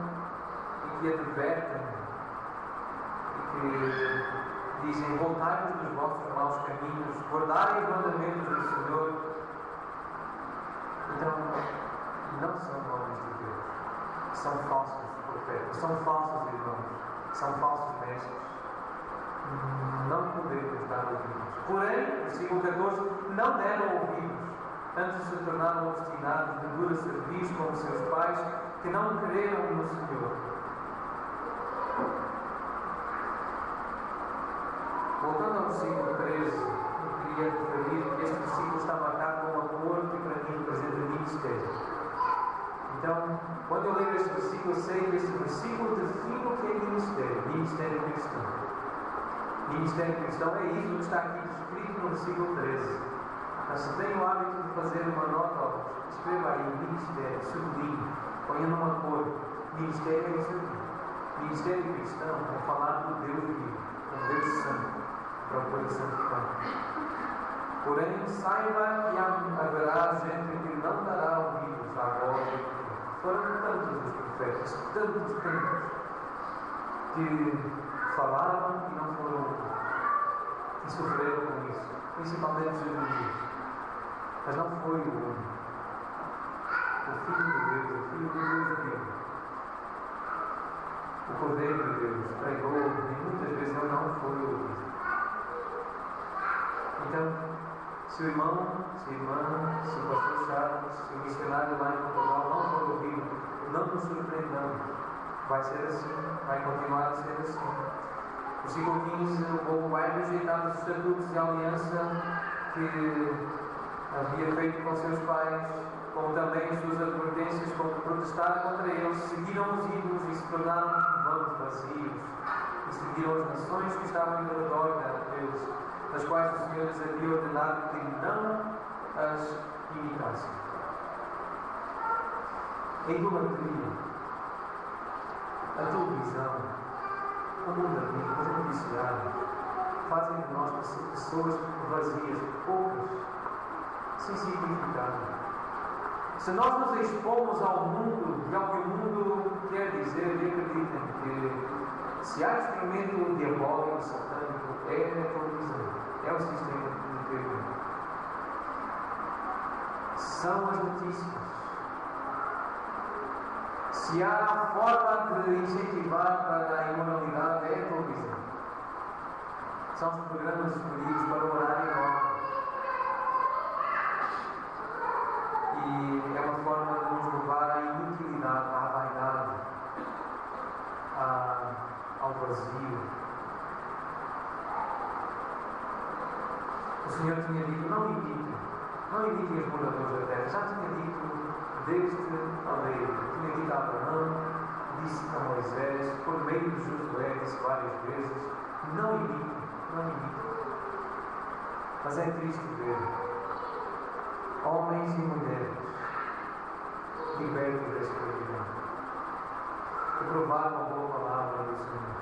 e que advertem e que dizem: voltai-vos dos vossos maus caminhos, guardai os mandamentos do Senhor, então não são homens de Deus, são falsos profetas, são falsos irmãos, são falsos mestres. Não podemos dar ouvidos. Porém, versículo 14, não deram ouvidos, antes se tornaram obstinados, de dura serviço como seus pais, que não creram no Senhor. Voltando ao versículo 13, eu queria referir que este versículo está marcado com uma cor que para mim representa ministério. Então, quando eu leio este versículo, eu sei que este versículo define o que é ministério, ministério cristão. Ministério cristão é isso que está aqui descrito no versículo 13. Mas se tem o hábito de fazer uma nota, escreva aí ministério, sublinhe, ponha numa cor. Ministério é isso aqui. Ministério cristão é falar do Deus vivo, do Deus santo, para o coração de Pai. Porém, saiba que haverá gente que não dará ouvidos à voz de Deus. Foram tantos os profetas, tantos que falavam e não foram ouvidos, e sofreram com isso, principalmente Jesus. Mas não foi o único. O Filho de Deus, o Filho de Deus vivo, o Cordeiro de Deus, pregou e muitas vezes ele não foi ouvido. Então, se o irmão, se a irmã, se o pastor Charles, se o missionário lá em Portugal não for ouvido, não nos surpreendamos. Vai ser assim, vai continuar a ser assim. Versículo 15, o povo vai rejeitar os estatutos de aliança que havia feito com seus pais, como também as suas advertências, como protestaram contra eles, seguiram os ídolos e se tornaram vãos vazios, e seguiram as nações que estavam em redor deles, das quais o Senhor lhes havia ordenado que não as imitassem. A idolatria, a televisão, o mundo amigo, os noticiários, fazem de nós pessoas vazias, poucas, sem significado. Se nós nos expomos ao mundo e ao que o mundo quer dizer, e acreditem que se há instrumento diabólico, satânico, é a televisão, é o sistema de TV. São as notícias. Se há forma de incentivar para a imoralidade, é a televisão. São os programas escolhidos para o horário nobre. E é uma forma de nos levar à inutilidade, à vaidade, ao vazio. O Senhor tinha dito: não imitem os moradores da terra. Já tinha dito desde a lei, tinha dito a Abraão, disse a Moisés, por meio de Josué, disse várias vezes: não imitem. Mas é triste ver homens e mulheres libertos da escravidão, que provaram a boa palavra do Senhor,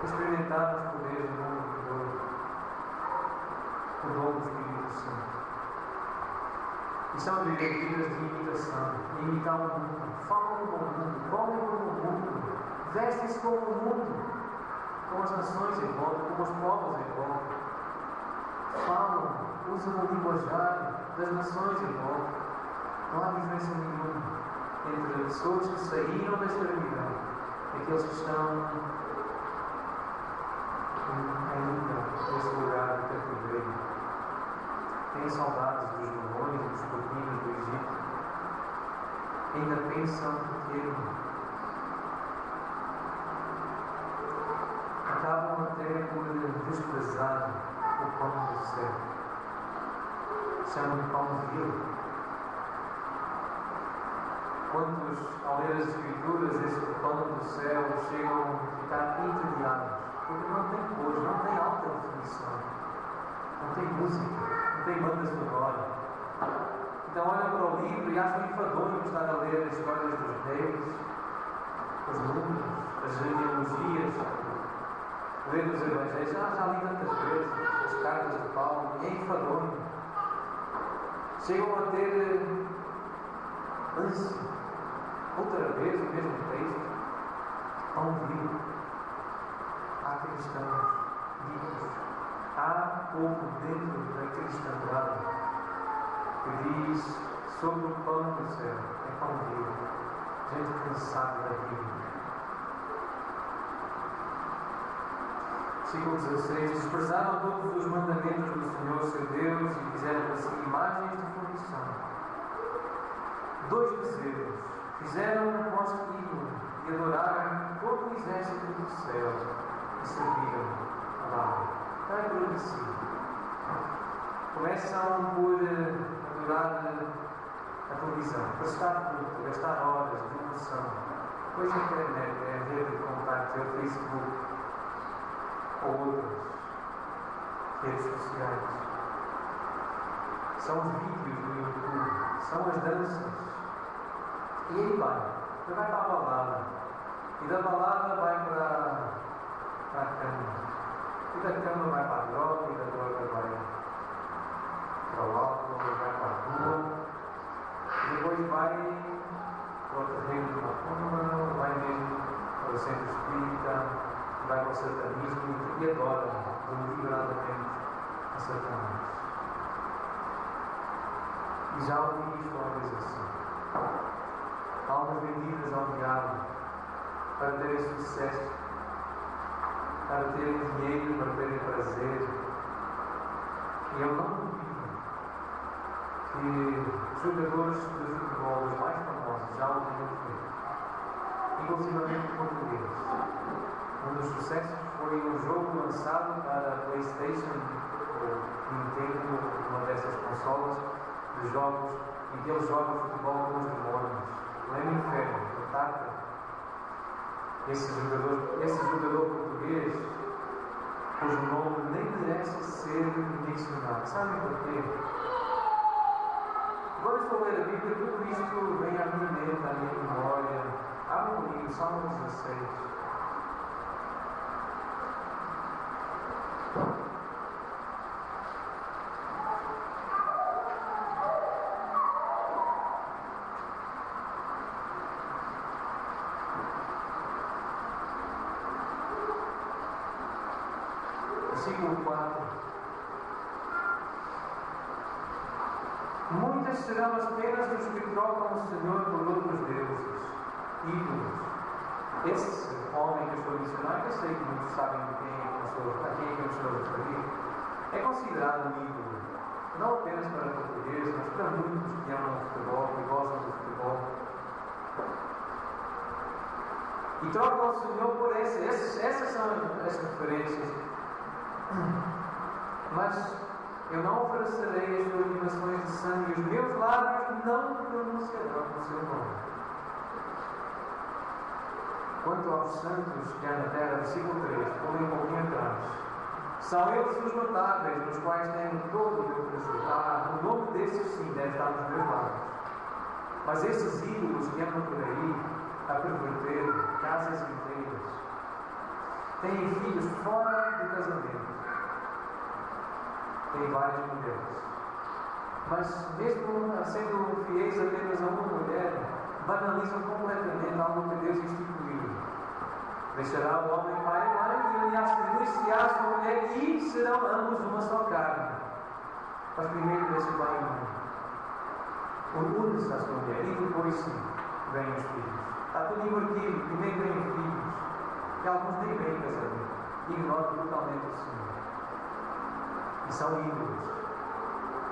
que experimentaram os poderes do mundo vindouro, o dom do Espírito Santo. E são vidas de imitação, de imitar o mundo, falam como o mundo, comem como o mundo, vestem-se como o mundo, como as nações em volta, como os povos em volta. Falam, usam o linguajar das nações em volta. Não há diferença nenhuma entre pessoas que saíram da escravidão aqueles que estão ainda neste lugar de cativeiro, têm saudades dos leões e dos cortinos do Egito, ainda pensam que acabam até por desprezar o pão do céu. Chamam de pão vil. Quantos, ao ler as Escrituras, este pão do céu chegam a ficar entediados, porque não tem cores, não tem alta definição, não tem música, não tem bandas de glória. Então olham para o livro e acham enfadonho estar a ler as histórias dos reis, os números, as genealogias, ler os evangelhos. Já li tantas vezes as cartas de Paulo, e é enfadonho. Chegam a ter ânsia. Outra vez o mesmo texto, pão vivo. Há cristãos vivos, há povo dentro da cristandade que diz sobre o pão do céu, é pão vivo, gente cansada da vida. Versículo 16: desprezaram todos os mandamentos do Senhor seu Deus e fizeram para si imagens de fundição. 2 bezerros fizeram um poste ídolo e adoraram todo o exército do céu e serviram a Baal. Está agradecido. Começam por adorar a televisão, prestar culto, gastar horas de devoção. Depois a internet é a rede de contactos, é o Facebook ou outras redes sociais. São os vídeos do YouTube, são as danças. E aí vai para a balada. E da balada vai para a cama. E da cama vai para a droga, e da droga vai para o álcool, vai para a rua. E depois vai para o terreno de macumba, vai mesmo para o centro espírita, vai para o satanismo e adora deliberadamente a Satanás. E já ouvi histórias assim. Almas vendidas ao diabo para terem sucesso, para terem dinheiro, para terem prazer. E eu não duvido que jogadores de futebol, os mais famosos, já o tinham feito, inclusivamente portugueses. Um dos sucessos foi um jogo lançado para a PlayStation ou Nintendo, uma dessas consolas de jogos, em que eles jogam futebol com os demónios. Lá no inferno, no Tártaro, esse jogador português, cujo nome nem merece ser mencionado. Sabem porquê? Quando estou a ler a Bíblia, tudo isto vem à minha mente, à minha memória. Abra comigo, Salmo 16. Versículo 4. Muitas serão as penas dos que trocam o Senhor por outros deuses, ídolos. Esse homem que eu estou a mencionar, que eu sei que muitos sabem a quem é que eu estou a referir, é considerado um ídolo, não apenas para portugueses, mas para muitos que amam o futebol, que gostam do futebol. E trocam o Senhor por essas são as referências. Mas eu não oferecerei as suas libações de sangue, e os meus lábios não pronunciarão o seu nome. Quanto aos santos que há na terra, versículo 3, como um pouquinho atrás, são eles os notáveis, nos quais tenho todo o meu prazer. O nome desses sim deve estar nos meus lábios. Mas esses ídolos que andam por aí a perverter casas inteiras, têm filhos fora do casamento, têm várias mulheres, mas mesmo sendo fiéis apenas a uma mulher, banalizam completamente algo que Deus instituiu. Deixará o homem pai e mãe e aliás unir-se-á sua mulher e serão ambos uma só carne. Mas primeiro deixa o pai e mãe, une-se à sua mulher e depois sim vêm os filhos. Há tudo invertido, que nem bem filhos, que alguns nem bem casamento, ignoram totalmente o Senhor. E são ídolos.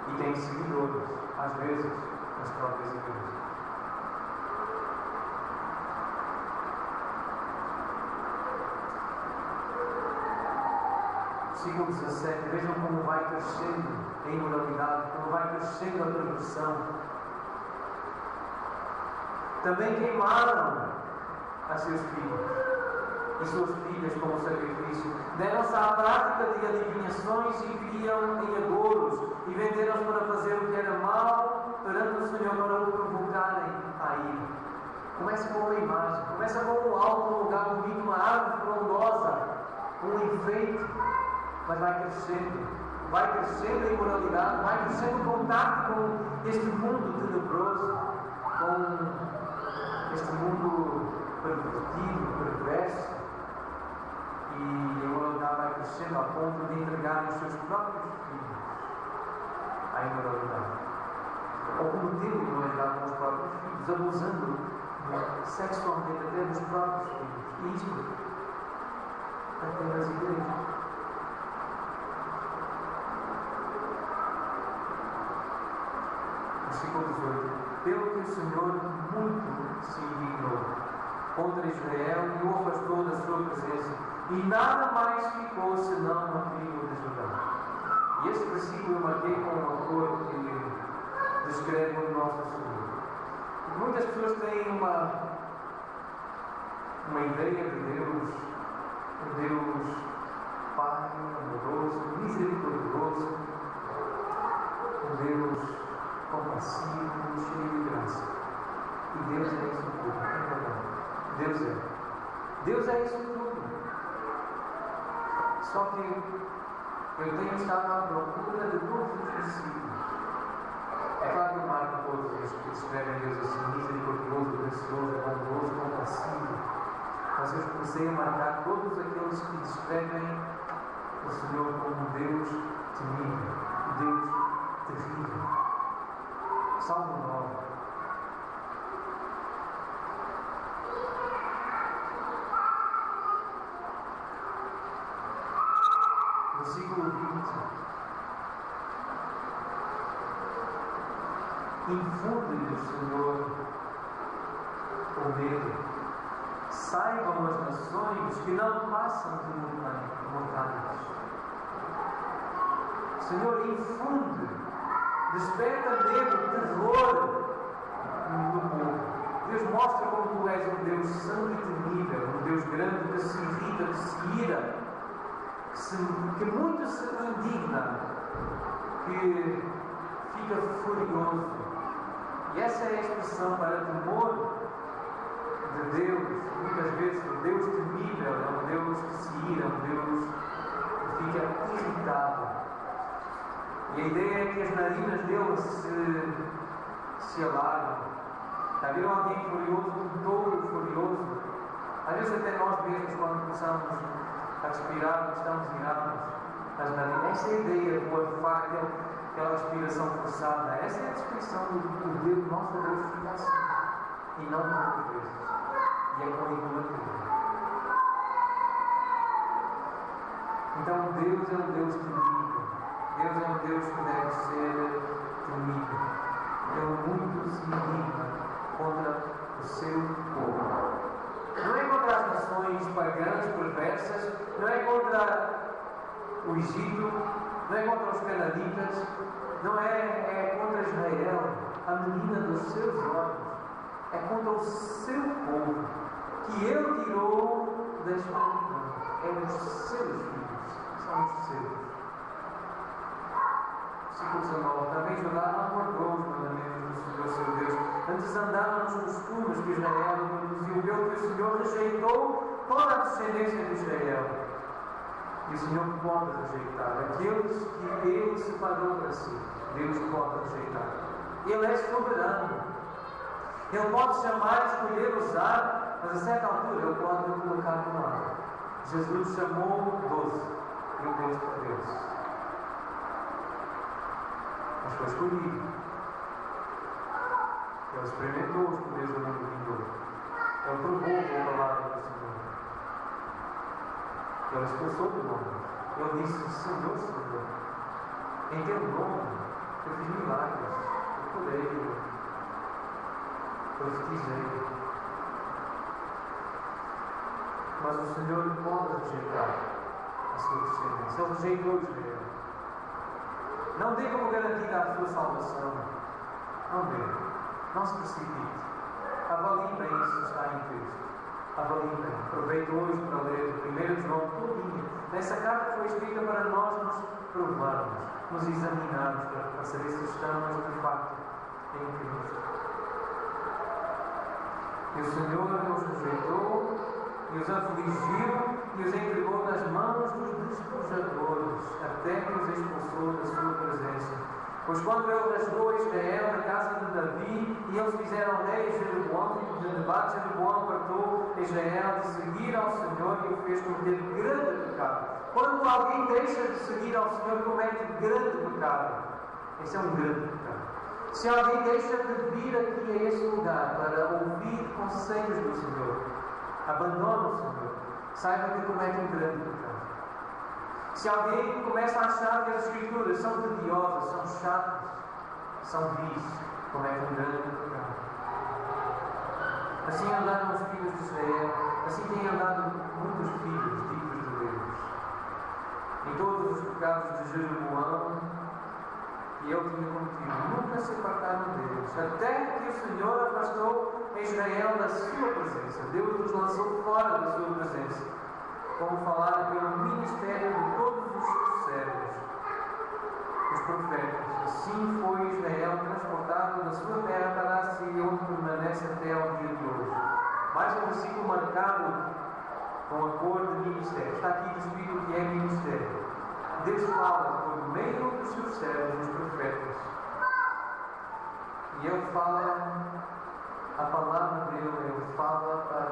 E têm seguidores, às vezes, nas próprias igrejas. Versículo 17, vejam como vai crescendo a imoralidade, como vai crescendo a perversão. Também queimaram a seus filhos e suas filhas como sacrifício. Deram-se à prática de adivinhações e criam em agouros e venderam-se para fazer o que era mal perante o Senhor, para o provocarem a ira. Começa com uma imagem, começa com um alto, um lugar bonito, uma árvore frondosa, um enfeite. Mas vai crescendo a imoralidade, vai crescendo o contato com este mundo tenebroso, com este mundo pervertido, perverso, e a imoralidade vai crescendo ao ponto de entregar os seus próprios filhos à imoralidade, ou cometendo imoralidade com os próprios filhos, abusando sexualmente até dos próprios filhos, e isto até nas igrejas. Versículo 18. Pelo que o Senhor muito se indignou contra Israel e o afastou da sua presença, e nada mais ficou senão a tribo de Judá. E este versículo eu marquei com um autor que descreve o nosso Senhor. Muitas pessoas têm uma ideia de Deus, um Deus Pai, amoroso, misericordioso, um Deus compassivo, cheio de graça. E Deus é isso tudo, não é verdade? Deus é. Deus é isso tudo. Só que eu tenho estado à procura de todos os versículos. É claro que eu marco todos os que escrevem Deus assim, misericordioso, gracioso, bondoso, compassivo. Mas eu comecei a marcar todos aqueles que descrevem o Senhor como um Deus temível, um Deus terrível. Salmo 9. Versículo 20. Infunde-lhe o Senhor o medo. Saibam as nações que não passam de montanhas. Senhor, infunde, desperta medo, terror no povo. Deus mostra como tu és um Deus santo e temível, um Deus grande que se irrita, que se ira, que muito se indigna, que fica furioso. E essa é a expressão para temor de Deus. Muitas vezes o Deus temível é um Deus que se ira, um Deus que fica irritado. E a ideia é que as narinas dele se alargam. Já viram alguém furioso, um touro furioso? Às vezes até nós mesmos, quando começamos a respirar, estamos irados, as narinas. Essa é a ideia do artefato, aquela respiração forçada. Essa é a descrição do Deus, nosso Deus fica assim. E não muitas vezes. E é com idolatria. Então Deus é um Deus temível. Deus é um Deus que deve ser temido. Ele muito se indigna contra o seu povo. Não é contra as nações pagãs, perversas, não é contra o Egito, não é contra os cananitas, não é contra Israel, a menina dos seus olhos. É contra o seu povo, que ele tirou da escravidão. É os seus filhos, são os seus. Versículo 19. Também Judá não guardou os mandamentos do Senhor seu Deus. Antes andaram nos costumes que Israel introduziu. Pelo que o Senhor rejeitou toda a descendência de Israel. E o Senhor pode rejeitar aqueles que Ele separou para si. Deus pode rejeitar. Ele é soberano. Ele pode chamar, escolher, usar, mas a certa altura Ele pode colocar no lado. Jesus chamou 12. E o Deus para Deus. Mas foi escolhido. Ele experimentou os poderes do mundo vindouro. Ele provou a palavra do Senhor. Ele expulsou demônios. Ele disse: Senhor, Senhor, em teu nome eu fiz milagres, eu curei, eu profetizei. Mas o Senhor pode rejeitar a sua descendência. Ele rejeitou Israel. Não dê como garantida a sua salvação. Não dê. Não se precipite. Avalie bem se está em Cristo. Avalie bem. Aproveite hoje para ler 1 João todinho. Nessa carta foi escrita para nós nos provarmos, nos examinarmos, para saber se estamos de facto em Cristo. E o Senhor os rejeitou, e os afligiu, e os entregou nas mãos dos despojadores, até que os expulsou da sua presença. Pois quando ele rasgou Israel da casa de Davi, e eles fizeram rei Jeroboão, e de debate Jeroboão apartou Israel de seguir ao Senhor e o fez cometer grande pecado. Quando alguém deixa de seguir ao Senhor, comete grande pecado. Esse é um grande pecado. Se alguém deixa de vir aqui a este lugar para ouvir conselhos do Senhor, abandona o Senhor, saiba que comete um grande pecado. Se alguém começa a achar que as Escrituras são tediosas, são chatas, são vis, comete um grande pecado. Assim andaram os filhos de Israel, assim têm andado muitos filhos dignos de Deus. Em todos os pecados de Jeroboão, e ele tinha cometido, nunca se apartaram deles, até que o Senhor afastou Israel da sua presença. Deus os lançou fora da sua presença, como falaram pelo ministério de todos os seus servos, os profetas. Assim foi Israel transportado da sua terra para a Síria, onde permanece até ao dia de hoje. Mais um versículo marcado com a cor de ministério. Está aqui descrito o que é ministério. Deus fala por meio dos seus servos, os profetas. E Ele fala a palavra dele, Ele fala para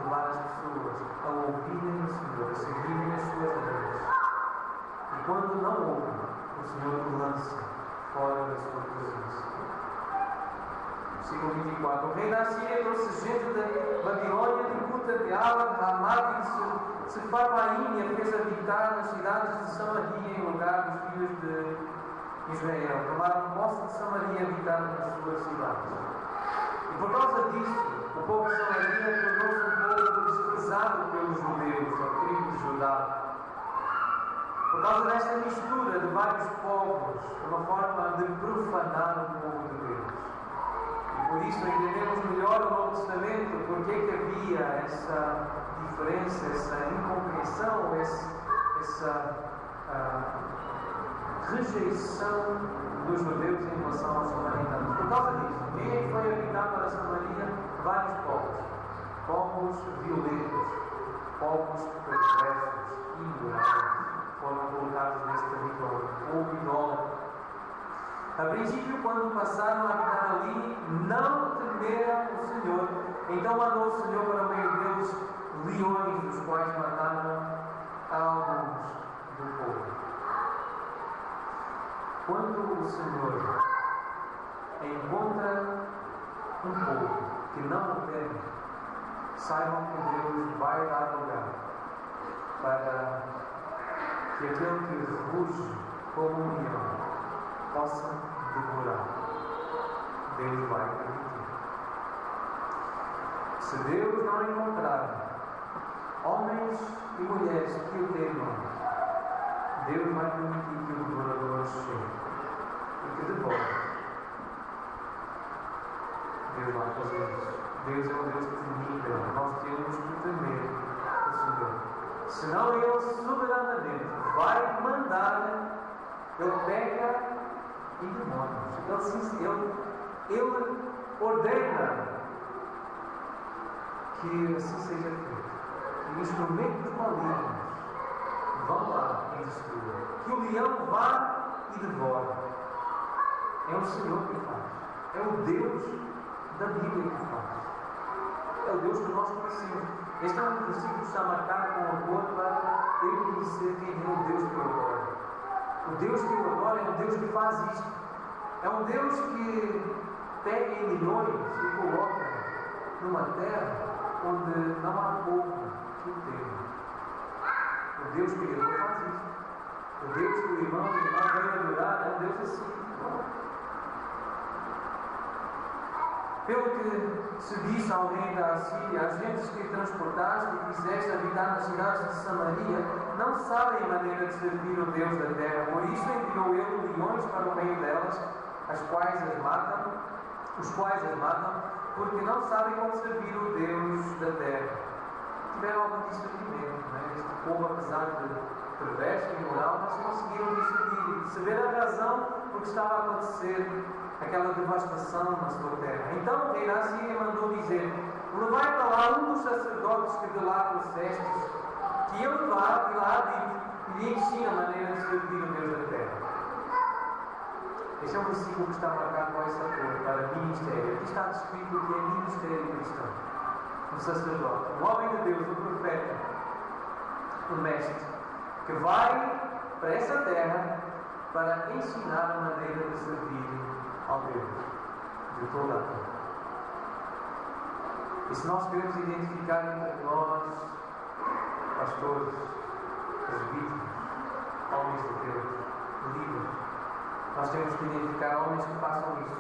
levar as pessoas a ouvirem o Senhor, a seguirem as suas leis. E quando não ouvem, o Senhor o lança fora da sua presença. Versículo 24. O rei da Síria trouxe gente da Babilônia, de Cuta, de Ala, de Ramá e de Sefarvaim, e a fez habitar nas cidades de Samaria em lugar dos filhos de Israel. Tomaram posse de Samaria e habitaram nas suas cidades. E por causa disso, o povo de Samaria tornou-se um povo desprezado pelos judeus, a tribo de Judá. Por causa desta mistura de vários povos, uma forma de profanar o povo de Deus. E por isso entendemos melhor o Novo Testamento, porque é que havia essa diferença, essa incompreensão, essa rejeição dos judeus em relação aos samaritanos. Por causa disso, quem é que foi habitar para Samaria? Vários povos. Povos violentos, povos perversos, imorais, foram colocados nesse território. Povo idólatra. A princípio, quando passaram a habitar ali, não temeram o Senhor. Então mandou o Senhor para o meio deles leões, dos quais mataram alguns do povo. Quando o Senhor encontra um povo que não o teme, saibam que Deus vai dar lugar para que aquele que ruge como um leão possa devorar. Deus vai permitir. Se Deus não encontrar homens e mulheres que o temam, Deus vai permitir que o devorador chegue e que devore. Deus vai fazer isso. Deus é um Deus que temido. Nós temos que temer o Senhor. Senão Ele soberanamente vai mandar, Ele pega e demônios. Ele ordena que assim seja feito. Que instrumentos malignos vão lá e destruam. Que o leão vá e devore. É o Senhor que faz. É o Deus da Bíblia que faz. É o Deus que nós conhecemos. Este é um versículo que está marcado com amor para eu conhecer quem é o Deus que eu adoro. O Deus que eu adoro é um Deus que faz isto. É um Deus que pega em leões e coloca numa terra onde não há povo que o tema. O Deus Criador faz isto. O Deus que o irmão e a irmã veio adorar é um Deus assim. Pelo que se disse ao rei da Assíria, as gentes que transportaste e fizeste habitar nas cidades de Samaria não sabem a maneira de servir o Deus da terra. Por isso enviou ele leões para o meio delas, os quais as matam, porque não sabem como servir o Deus da terra. Tiveram algum discernimento, não é? Este povo, apesar de perverso e imoral, mas conseguiram discernir e perceber a razão por que estava a acontecer aquela devastação na sua terra. Então o rei da Assíria mandou dizer: levai para lá um dos sacerdotes que de lá trouxestes, que ele vá e lá habite e lhe ensine a maneira de servir o Deus da terra. Este é um versículo que está marcado com essa cor para ministério. Aqui está descrito o que é ministério cristão. Um sacerdote, um homem de Deus, um profeta, um mestre, que vai para essa terra para ensinar a maneira de servir ao Deus de toda a terra. E se nós queremos identificar entre nós, pastores, presbíteros, homens de Deus, líderes, nós temos que identificar homens que façam isso,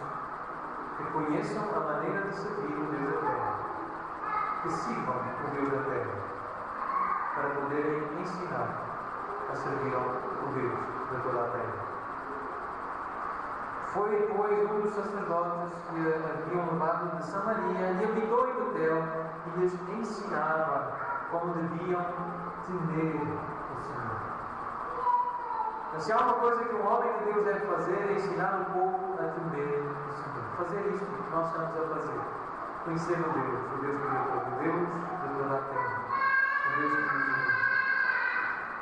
que conheçam a maneira de servir o Deus da terra, que sirvam o Deus da terra, para poderem ensinar a servir ao Deus de toda a terra. Foi, pois, um dos sacerdotes que haviam levado de Samaria e habitou em Betel e lhes ensinava como deviam temer o Senhor. Mas se há uma coisa que um homem de Deus deve fazer, é ensinar o povo a temer o Senhor. Fazer isto que nós estamos a fazer. Conhecer o Deus Criador, o Deus de toda a terra, o Deus que nos uniu.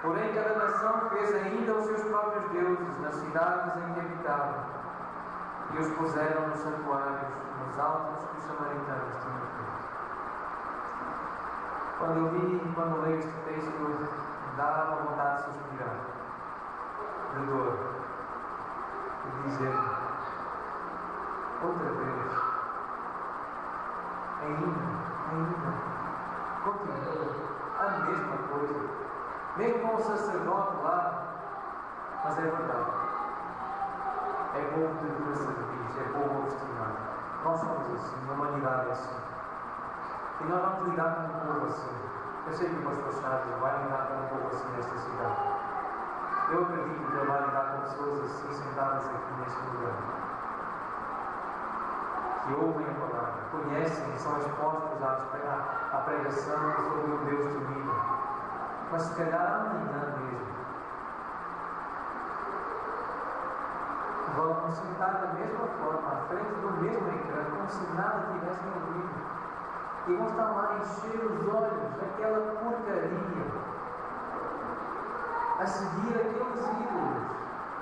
Porém, cada nação fez ainda os seus próprios deuses nas cidades em que habitavam, e os puseram nos santuários, nos altos que os samaritanos tinham feito. Quando leio este texto, dá uma vontade de suspirar, de dor, de dizer: outra vez, ainda, continua a mesma coisa, mesmo com o sacerdote lá, mas é verdade. É povo de dura serviço, é povo obstinado. Nós somos assim, a humanidade é assim. E nós vamos lidar com um povo assim. Eu sei que o pastor Chaves vai lidar com um povo assim nesta cidade. Eu acredito que ele vai lidar com pessoas assim sentadas aqui neste lugar, que ouvem a palavra, conhecem e são expostos à pregação sobre o Deus de vida. Mas se calhar amanhã mesmo vão sentar da mesma forma, à frente do mesmo ecrã, como se nada tivessem ouvido. E vão estar lá a encher os olhos daquela porcaria, a seguir aqueles ídolos,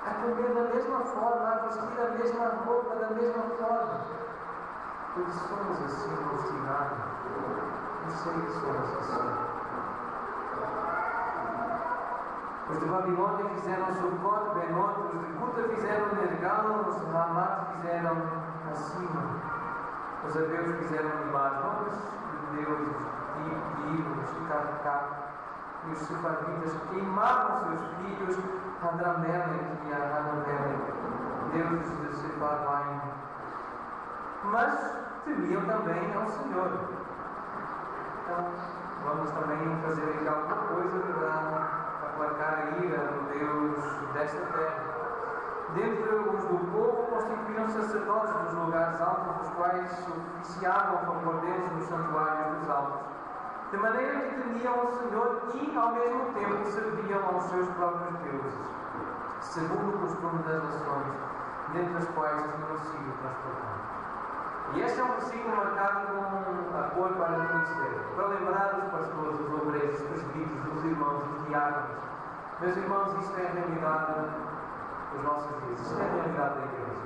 a comer da mesma forma, a vestir a mesma roupa da mesma forma. Porque somos assim obstinados. Eu sei que somos assim. Os de Babilônia fizeram Sucote, Benote, os de Cuta fizeram Nergal, os de Ramat fizeram acima, os hebeus fizeram Libar, nomes de deuses, de Carcá, e os sefaditas queimaram seus filhos, Hadramelech e Hanamelech, deuses de Sepharvaim, mas temiam também ao Senhor. Então, vamos também fazer aqui alguma coisa para aplacar a ira do Deus desta terra. Dentre os do povo constituíram sacerdotes dos lugares altos, os quais oficiavam a favor deles nos santuários dos altos, de maneira que temiam o Senhor e, ao mesmo tempo, serviam aos seus próprios deuses, segundo o costume das nações, dentre as quais tinham sido transportados. E este é um versículo marcado com a cor para o ministério, para lembrar os pastores, os obreiros, os presbíteros, os irmãos, os diáconos. Meus irmãos, isto é a realidade dos nossos dias, isto é a realidade da igreja.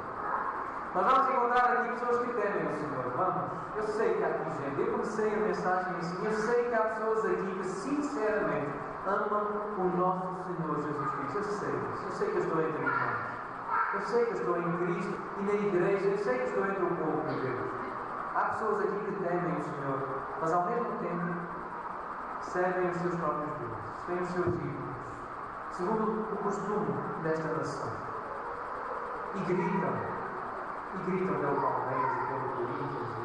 Nós vamos encontrar aqui pessoas que temem o Senhor, vamos. Eu sei que há aqui gente, eu comecei a mensagem assim, eu sei que há pessoas aqui que sinceramente amam o nosso Senhor Jesus Cristo. Eu sei que eu estou entre irmãos. Eu sei que eu estou em Cristo e na igreja, eu sei que estou entre o povo de Deus. Há pessoas aqui que temem o Senhor, mas ao mesmo tempo servem os seus próprios deuses, têm os seus ídolos, segundo o costume desta nação. E gritam pelo Palmeiras, e pelo Corinthians, e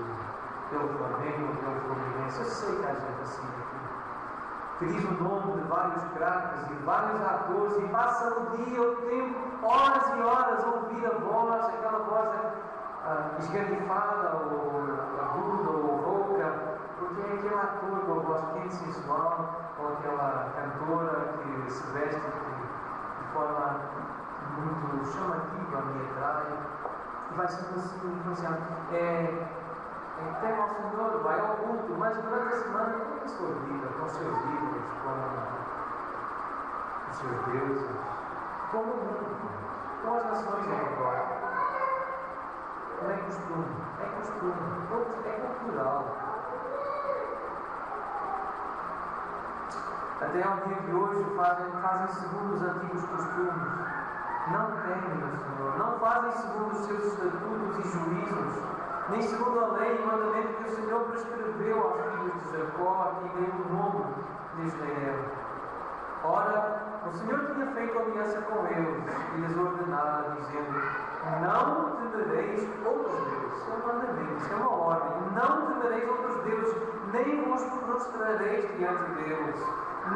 pelo Flamengo, pelo Fluminense. Eu sei que há gente assim aqui, que diz o nome de vários craques e de vários atores e passa o dia, o tempo, horas e horas a ouvir a voz, aquela voz esgarrifada ou aguda ou rouca, porque é aquele ator com a voz quente e sensual, ou aquela cantora que se veste de forma muito chamativa, me atrai, e vai sempre assim influenciado. Tem ao Senhor, vai ao culto, mas durante a semana tem a sua vida, com os seus ídolos, com os seus deuses, como o mundo, com as nações ao redor. Não é costume, é cultural. Até ao dia de hoje fazem segundo os antigos costumes. Não temem o Senhor, não fazem segundo os seus estatutos e juízos, nem segundo a lei e mandamento que o Senhor prescreveu aos filhos de Jacó, a quem deu o nome de Israel. Ora, o Senhor tinha feito aliança com eles e lhes ordenara, dizendo: não temereis outros deuses. Isso é um mandamento, isso é uma ordem. Não temereis outros deuses, nem vos prostrareis diante deles,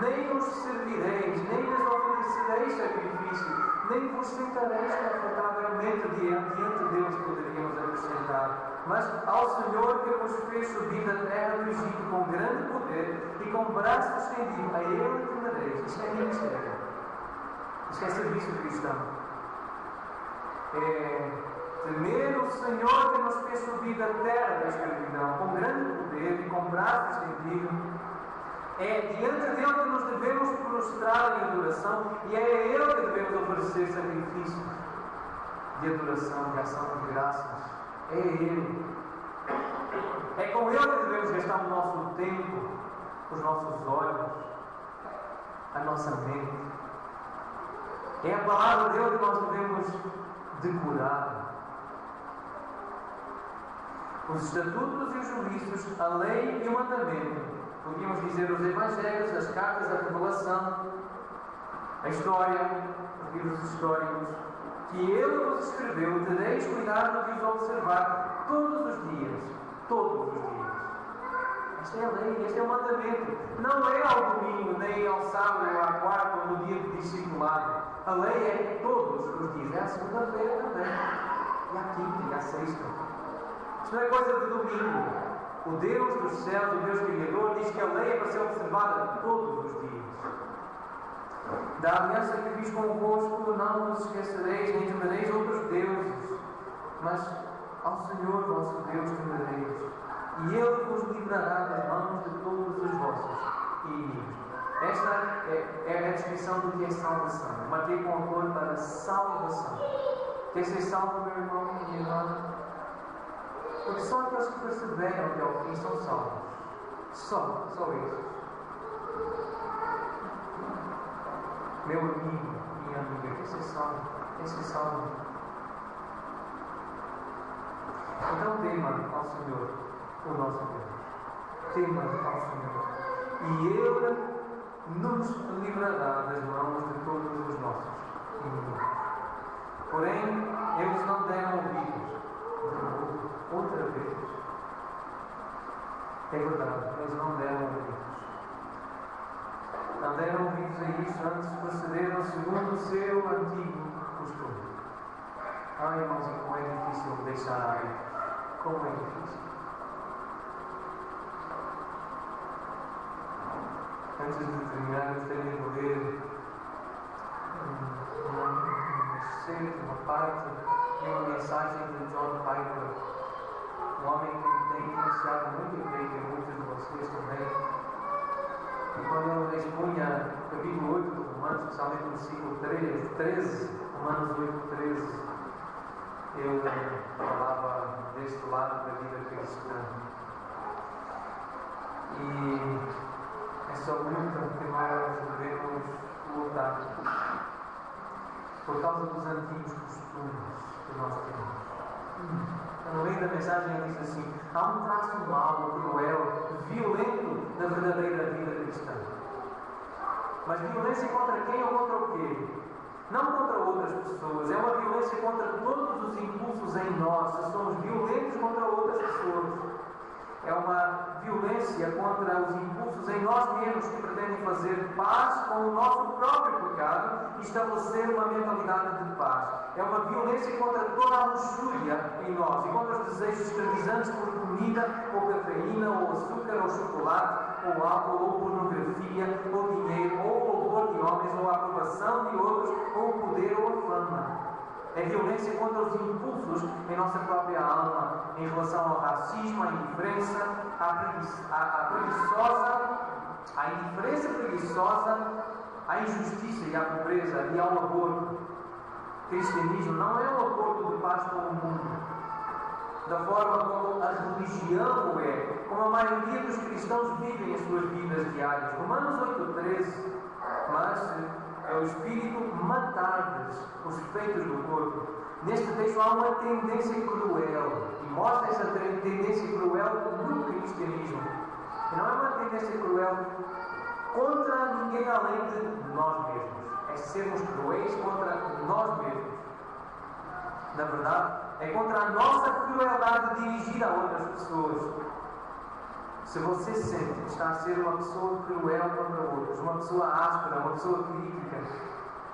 nem os servireis, nem lhes oferecereis sacrifício, nem vos sentareis confortavelmente diante deles, poderíamos acrescentar. Mas ao Senhor que vos fez subir da terra do Egito com grande poder e com braço estendido, a Ele temereis. Isto é ministério. Isto é serviço cristão. É temer o Senhor que nos fez subir da terra da escravidão com grande poder e com braço estendido. É diante dele que nos devemos prostrar em adoração e é a Ele que devemos oferecer sacrifício de adoração, de ação de graças. É Ele. É com Ele que devemos gastar o nosso tempo, os nossos olhos, a nossa mente. É a palavra dele que nós devemos decorar. Os estatutos e os juízos, a lei e o mandamento. Podíamos dizer os evangelhos, as cartas da revelação, a história, os livros históricos, que Ele vos escreveu, tereis cuidado de os observar todos os dias. Todos os dias. Esta é a lei, este é o mandamento. Não é ao domingo, nem ao sábado, ou à quarta, ou no dia de discipulado. A lei é todos os dias. É à segunda-feira também. E à quinta, e à sexta. Isto não é coisa de domingo. O Deus dos céus, o Deus Criador, diz que a lei é para ser observada todos os dias. Da aliança que fiz convosco, não vos esquecereis, nem temereis outros deuses, mas ao Senhor vosso Deus temereis, e Ele vos livrará das mãos de todos os vossos inimigos. Esta é a descrição do que é salvação. Matei com amor para salvação. Quer ser salvo, meu irmão e minha irmã? Porque só aqueles que perseveram até ao fim são salvos. Só esses. Meu amigo, minha amiga, quer ser salvo? Quer ser salvo? Então tema ao Senhor, o nosso Deus. Tema ao Senhor. E Ele nos livrará das mãos de todos os nossos inimigos. Porém, eles não deram ouvidos. Outra vez. É verdade, eles não deram ouvidos. Não deram ouvidos a isso, antes procederam segundo o seu antigo costume. Ai, irmãos, e como é difícil deixar aí. Como é difícil. Antes de terminar, gostaria de ler uma parte de uma mensagem de John Piper, um homem que tem influenciado muito a igreja e muitos de vocês também. E quando ele expunha o capítulo 8 do Romanos, especialmente o versículo 13, Romanos 8, 13, ele falava deste lado da vida cristã. E essa luta que nós devemos lutar por causa dos antigos costumes que nós temos. No meio da mensagem ele diz assim: há um traço mau, cruel, violento na verdadeira vida cristã. Mas violência contra quem ou contra o quê? Não contra outras pessoas. É uma violência contra todos os impulsos em nós. Se somos violentos contra outras pessoas. É uma violência contra os impulsos em nós mesmos que pretendem fazer paz com o nosso próprio pecado e estabelecer uma mentalidade de paz. É uma violência contra toda a luxúria em nós e contra os desejos escravizantes por comida, ou cafeína, ou açúcar, ou chocolate, ou álcool, ou pornografia, ou dinheiro, ou o louvor de homens, ou a aprovação de outros, ou o poder, ou a fama. É violência contra os impulsos em nossa própria alma, em relação ao racismo, à indiferença, à indiferença preguiçosa, à injustiça e à pobreza e ao aborto. O cristianismo não é um acordo de paz com o mundo, da forma como a religião o é, como a maioria dos cristãos vivem as suas vidas diárias. Romanos 8,13. Mas é o Espírito matar-lhes os feitos do corpo. Neste texto há uma tendência cruel, e mostra essa tendência cruel no cristianismo. E não é uma tendência cruel contra ninguém além de nós mesmos. É sermos cruéis contra nós mesmos. Na verdade, é contra a nossa crueldade dirigida a outras pessoas. Se você sente que está a ser uma pessoa cruel contra outros, uma pessoa áspera, uma pessoa crítica,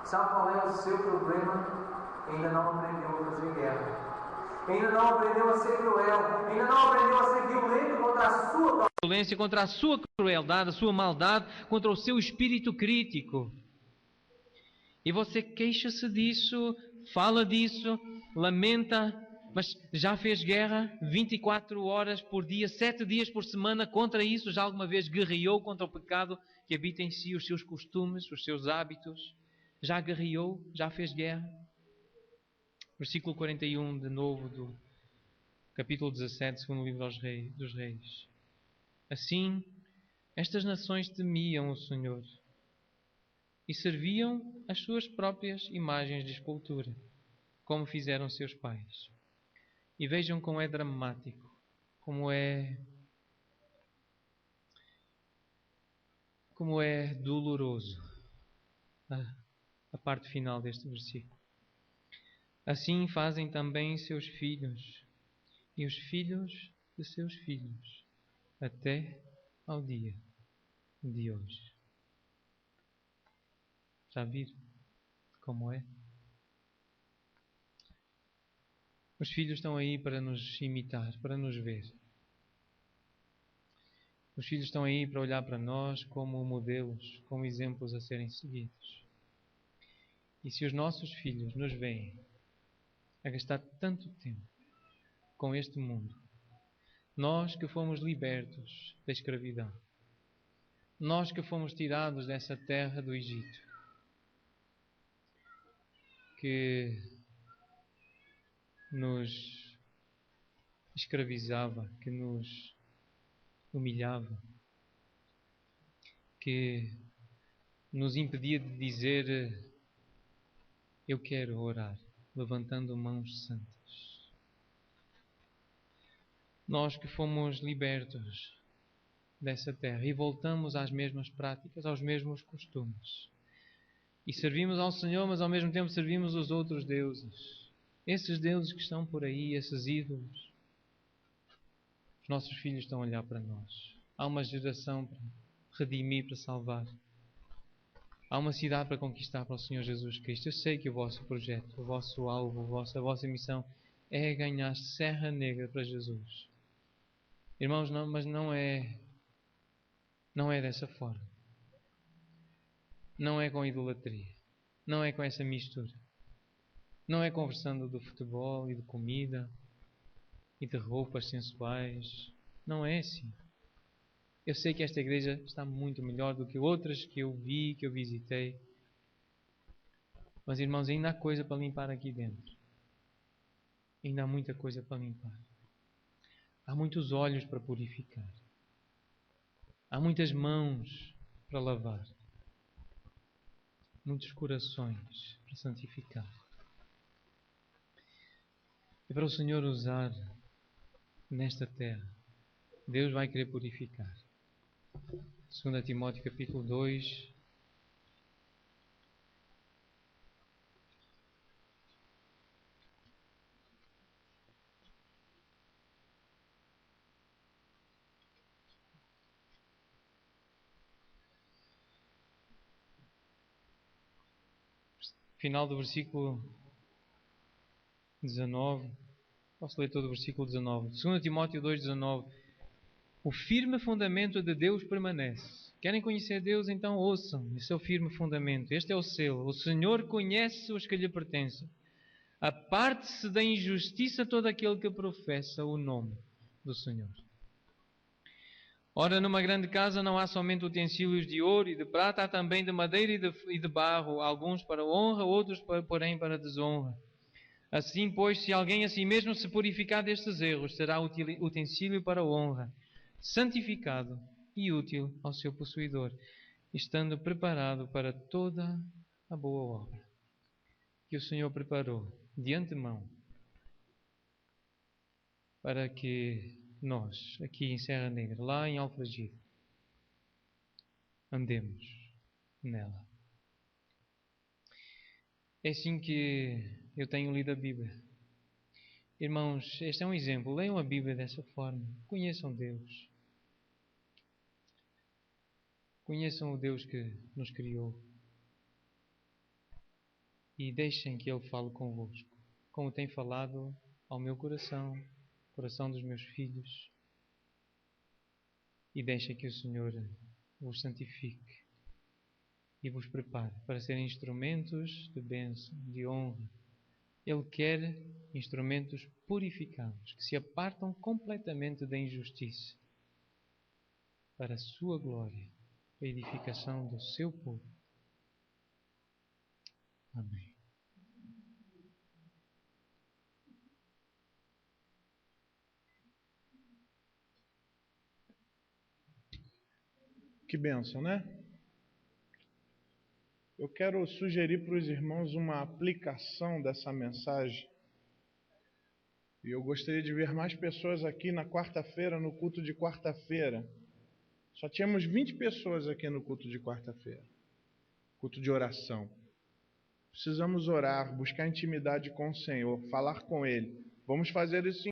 sabe qual é o seu problema? Ainda não aprendeu a fazer guerra. Ainda não aprendeu a ser cruel. Ainda não aprendeu a ser violento contra a sua violência, contra a sua crueldade, a sua maldade, contra o seu espírito crítico. E você queixa-se disso, fala disso, lamenta. Mas já fez guerra 24 horas por dia, 7 dias por semana contra isso? Já alguma vez guerreou contra o pecado que habita em si, os seus costumes, os seus hábitos? Já guerreou? Já fez guerra? Versículo 41 de novo do capítulo 17, segundo livro dos Reis. Assim, estas nações temiam o Senhor e serviam as suas próprias imagens de escultura, como fizeram seus pais. E vejam como é dramático, como é doloroso a parte final deste versículo. Assim fazem também seus filhos e os filhos de seus filhos, até ao dia de hoje. Já viram como é? Os filhos estão aí para nos imitar, para nos ver. Os filhos estão aí para olhar para nós como modelos, como exemplos a serem seguidos. E se os nossos filhos nos veem a gastar tanto tempo com este mundo, nós que fomos libertos da escravidão, nós que fomos tirados dessa terra do Egito, que nos escravizava, que nos humilhava, que nos impedia de dizer: eu quero orar, levantando mãos santas. Nós que fomos libertos dessa terra e voltamos às mesmas práticas, aos mesmos costumes, e servimos ao Senhor, mas ao mesmo tempo servimos os outros deuses. Esses deuses que estão por aí, esses ídolos, os nossos filhos estão a olhar para nós. Há uma geração para redimir, para salvar. Há uma cidade para conquistar para o Senhor Jesus Cristo. Eu sei que o vosso projeto, o vosso alvo, a vossa missão é ganhar Serra Negra para Jesus. Irmãos, mas não é dessa forma. Não é com idolatria. Não é com essa mistura. Não é conversando do futebol e de comida e de roupas sensuais. Não é assim. Eu sei que esta igreja está muito melhor do que outras que eu vi, que eu visitei. Mas, irmãos, ainda há coisa para limpar aqui dentro. Ainda há muita coisa para limpar. Há muitos olhos para purificar. Há muitas mãos para lavar. Muitos corações para santificar. E para o Senhor usar nesta terra. Deus vai querer purificar. 2 Timóteo capítulo 2. Final do versículo 19. Posso ler todo o versículo 19. 2 Timóteo 2,19. O firme fundamento de Deus permanece. Querem conhecer Deus? Então ouçam. Esse é o firme fundamento. Este é o selo. O Senhor conhece os que lhe pertencem. Aparte-se da injustiça todo aquele que professa o nome do Senhor. Ora, numa grande casa não há somente utensílios de ouro e de prata, há também de madeira e de barro, alguns para honra, outros, porém, para desonra. Assim, pois, se alguém a si mesmo se purificar destes erros, será utensílio para honra, santificado e útil ao seu possuidor, estando preparado para toda a boa obra que o Senhor preparou de antemão para que nós, aqui em Serra Negra, lá em Alfragide, andemos nela. É assim que eu tenho lido a Bíblia. Irmãos, este é um exemplo. Leiam a Bíblia dessa forma. Conheçam Deus. Conheçam o Deus que nos criou. E deixem que Ele fale convosco, como tem falado ao meu coração, coração dos meus filhos. E deixem que o Senhor vos santifique e vos prepare para serem instrumentos de bênção, de honra. Ele quer instrumentos purificados, que se apartam completamente da injustiça, para a sua glória, a edificação do seu povo. Amém. Que bênção, né? Eu quero sugerir para os irmãos uma aplicação dessa mensagem. E eu gostaria de ver mais pessoas aqui na quarta-feira, no culto de quarta-feira. Só tínhamos 20 pessoas aqui no culto de quarta-feira. Culto de oração. Precisamos orar, buscar intimidade com o Senhor, falar com Ele. Vamos fazer isso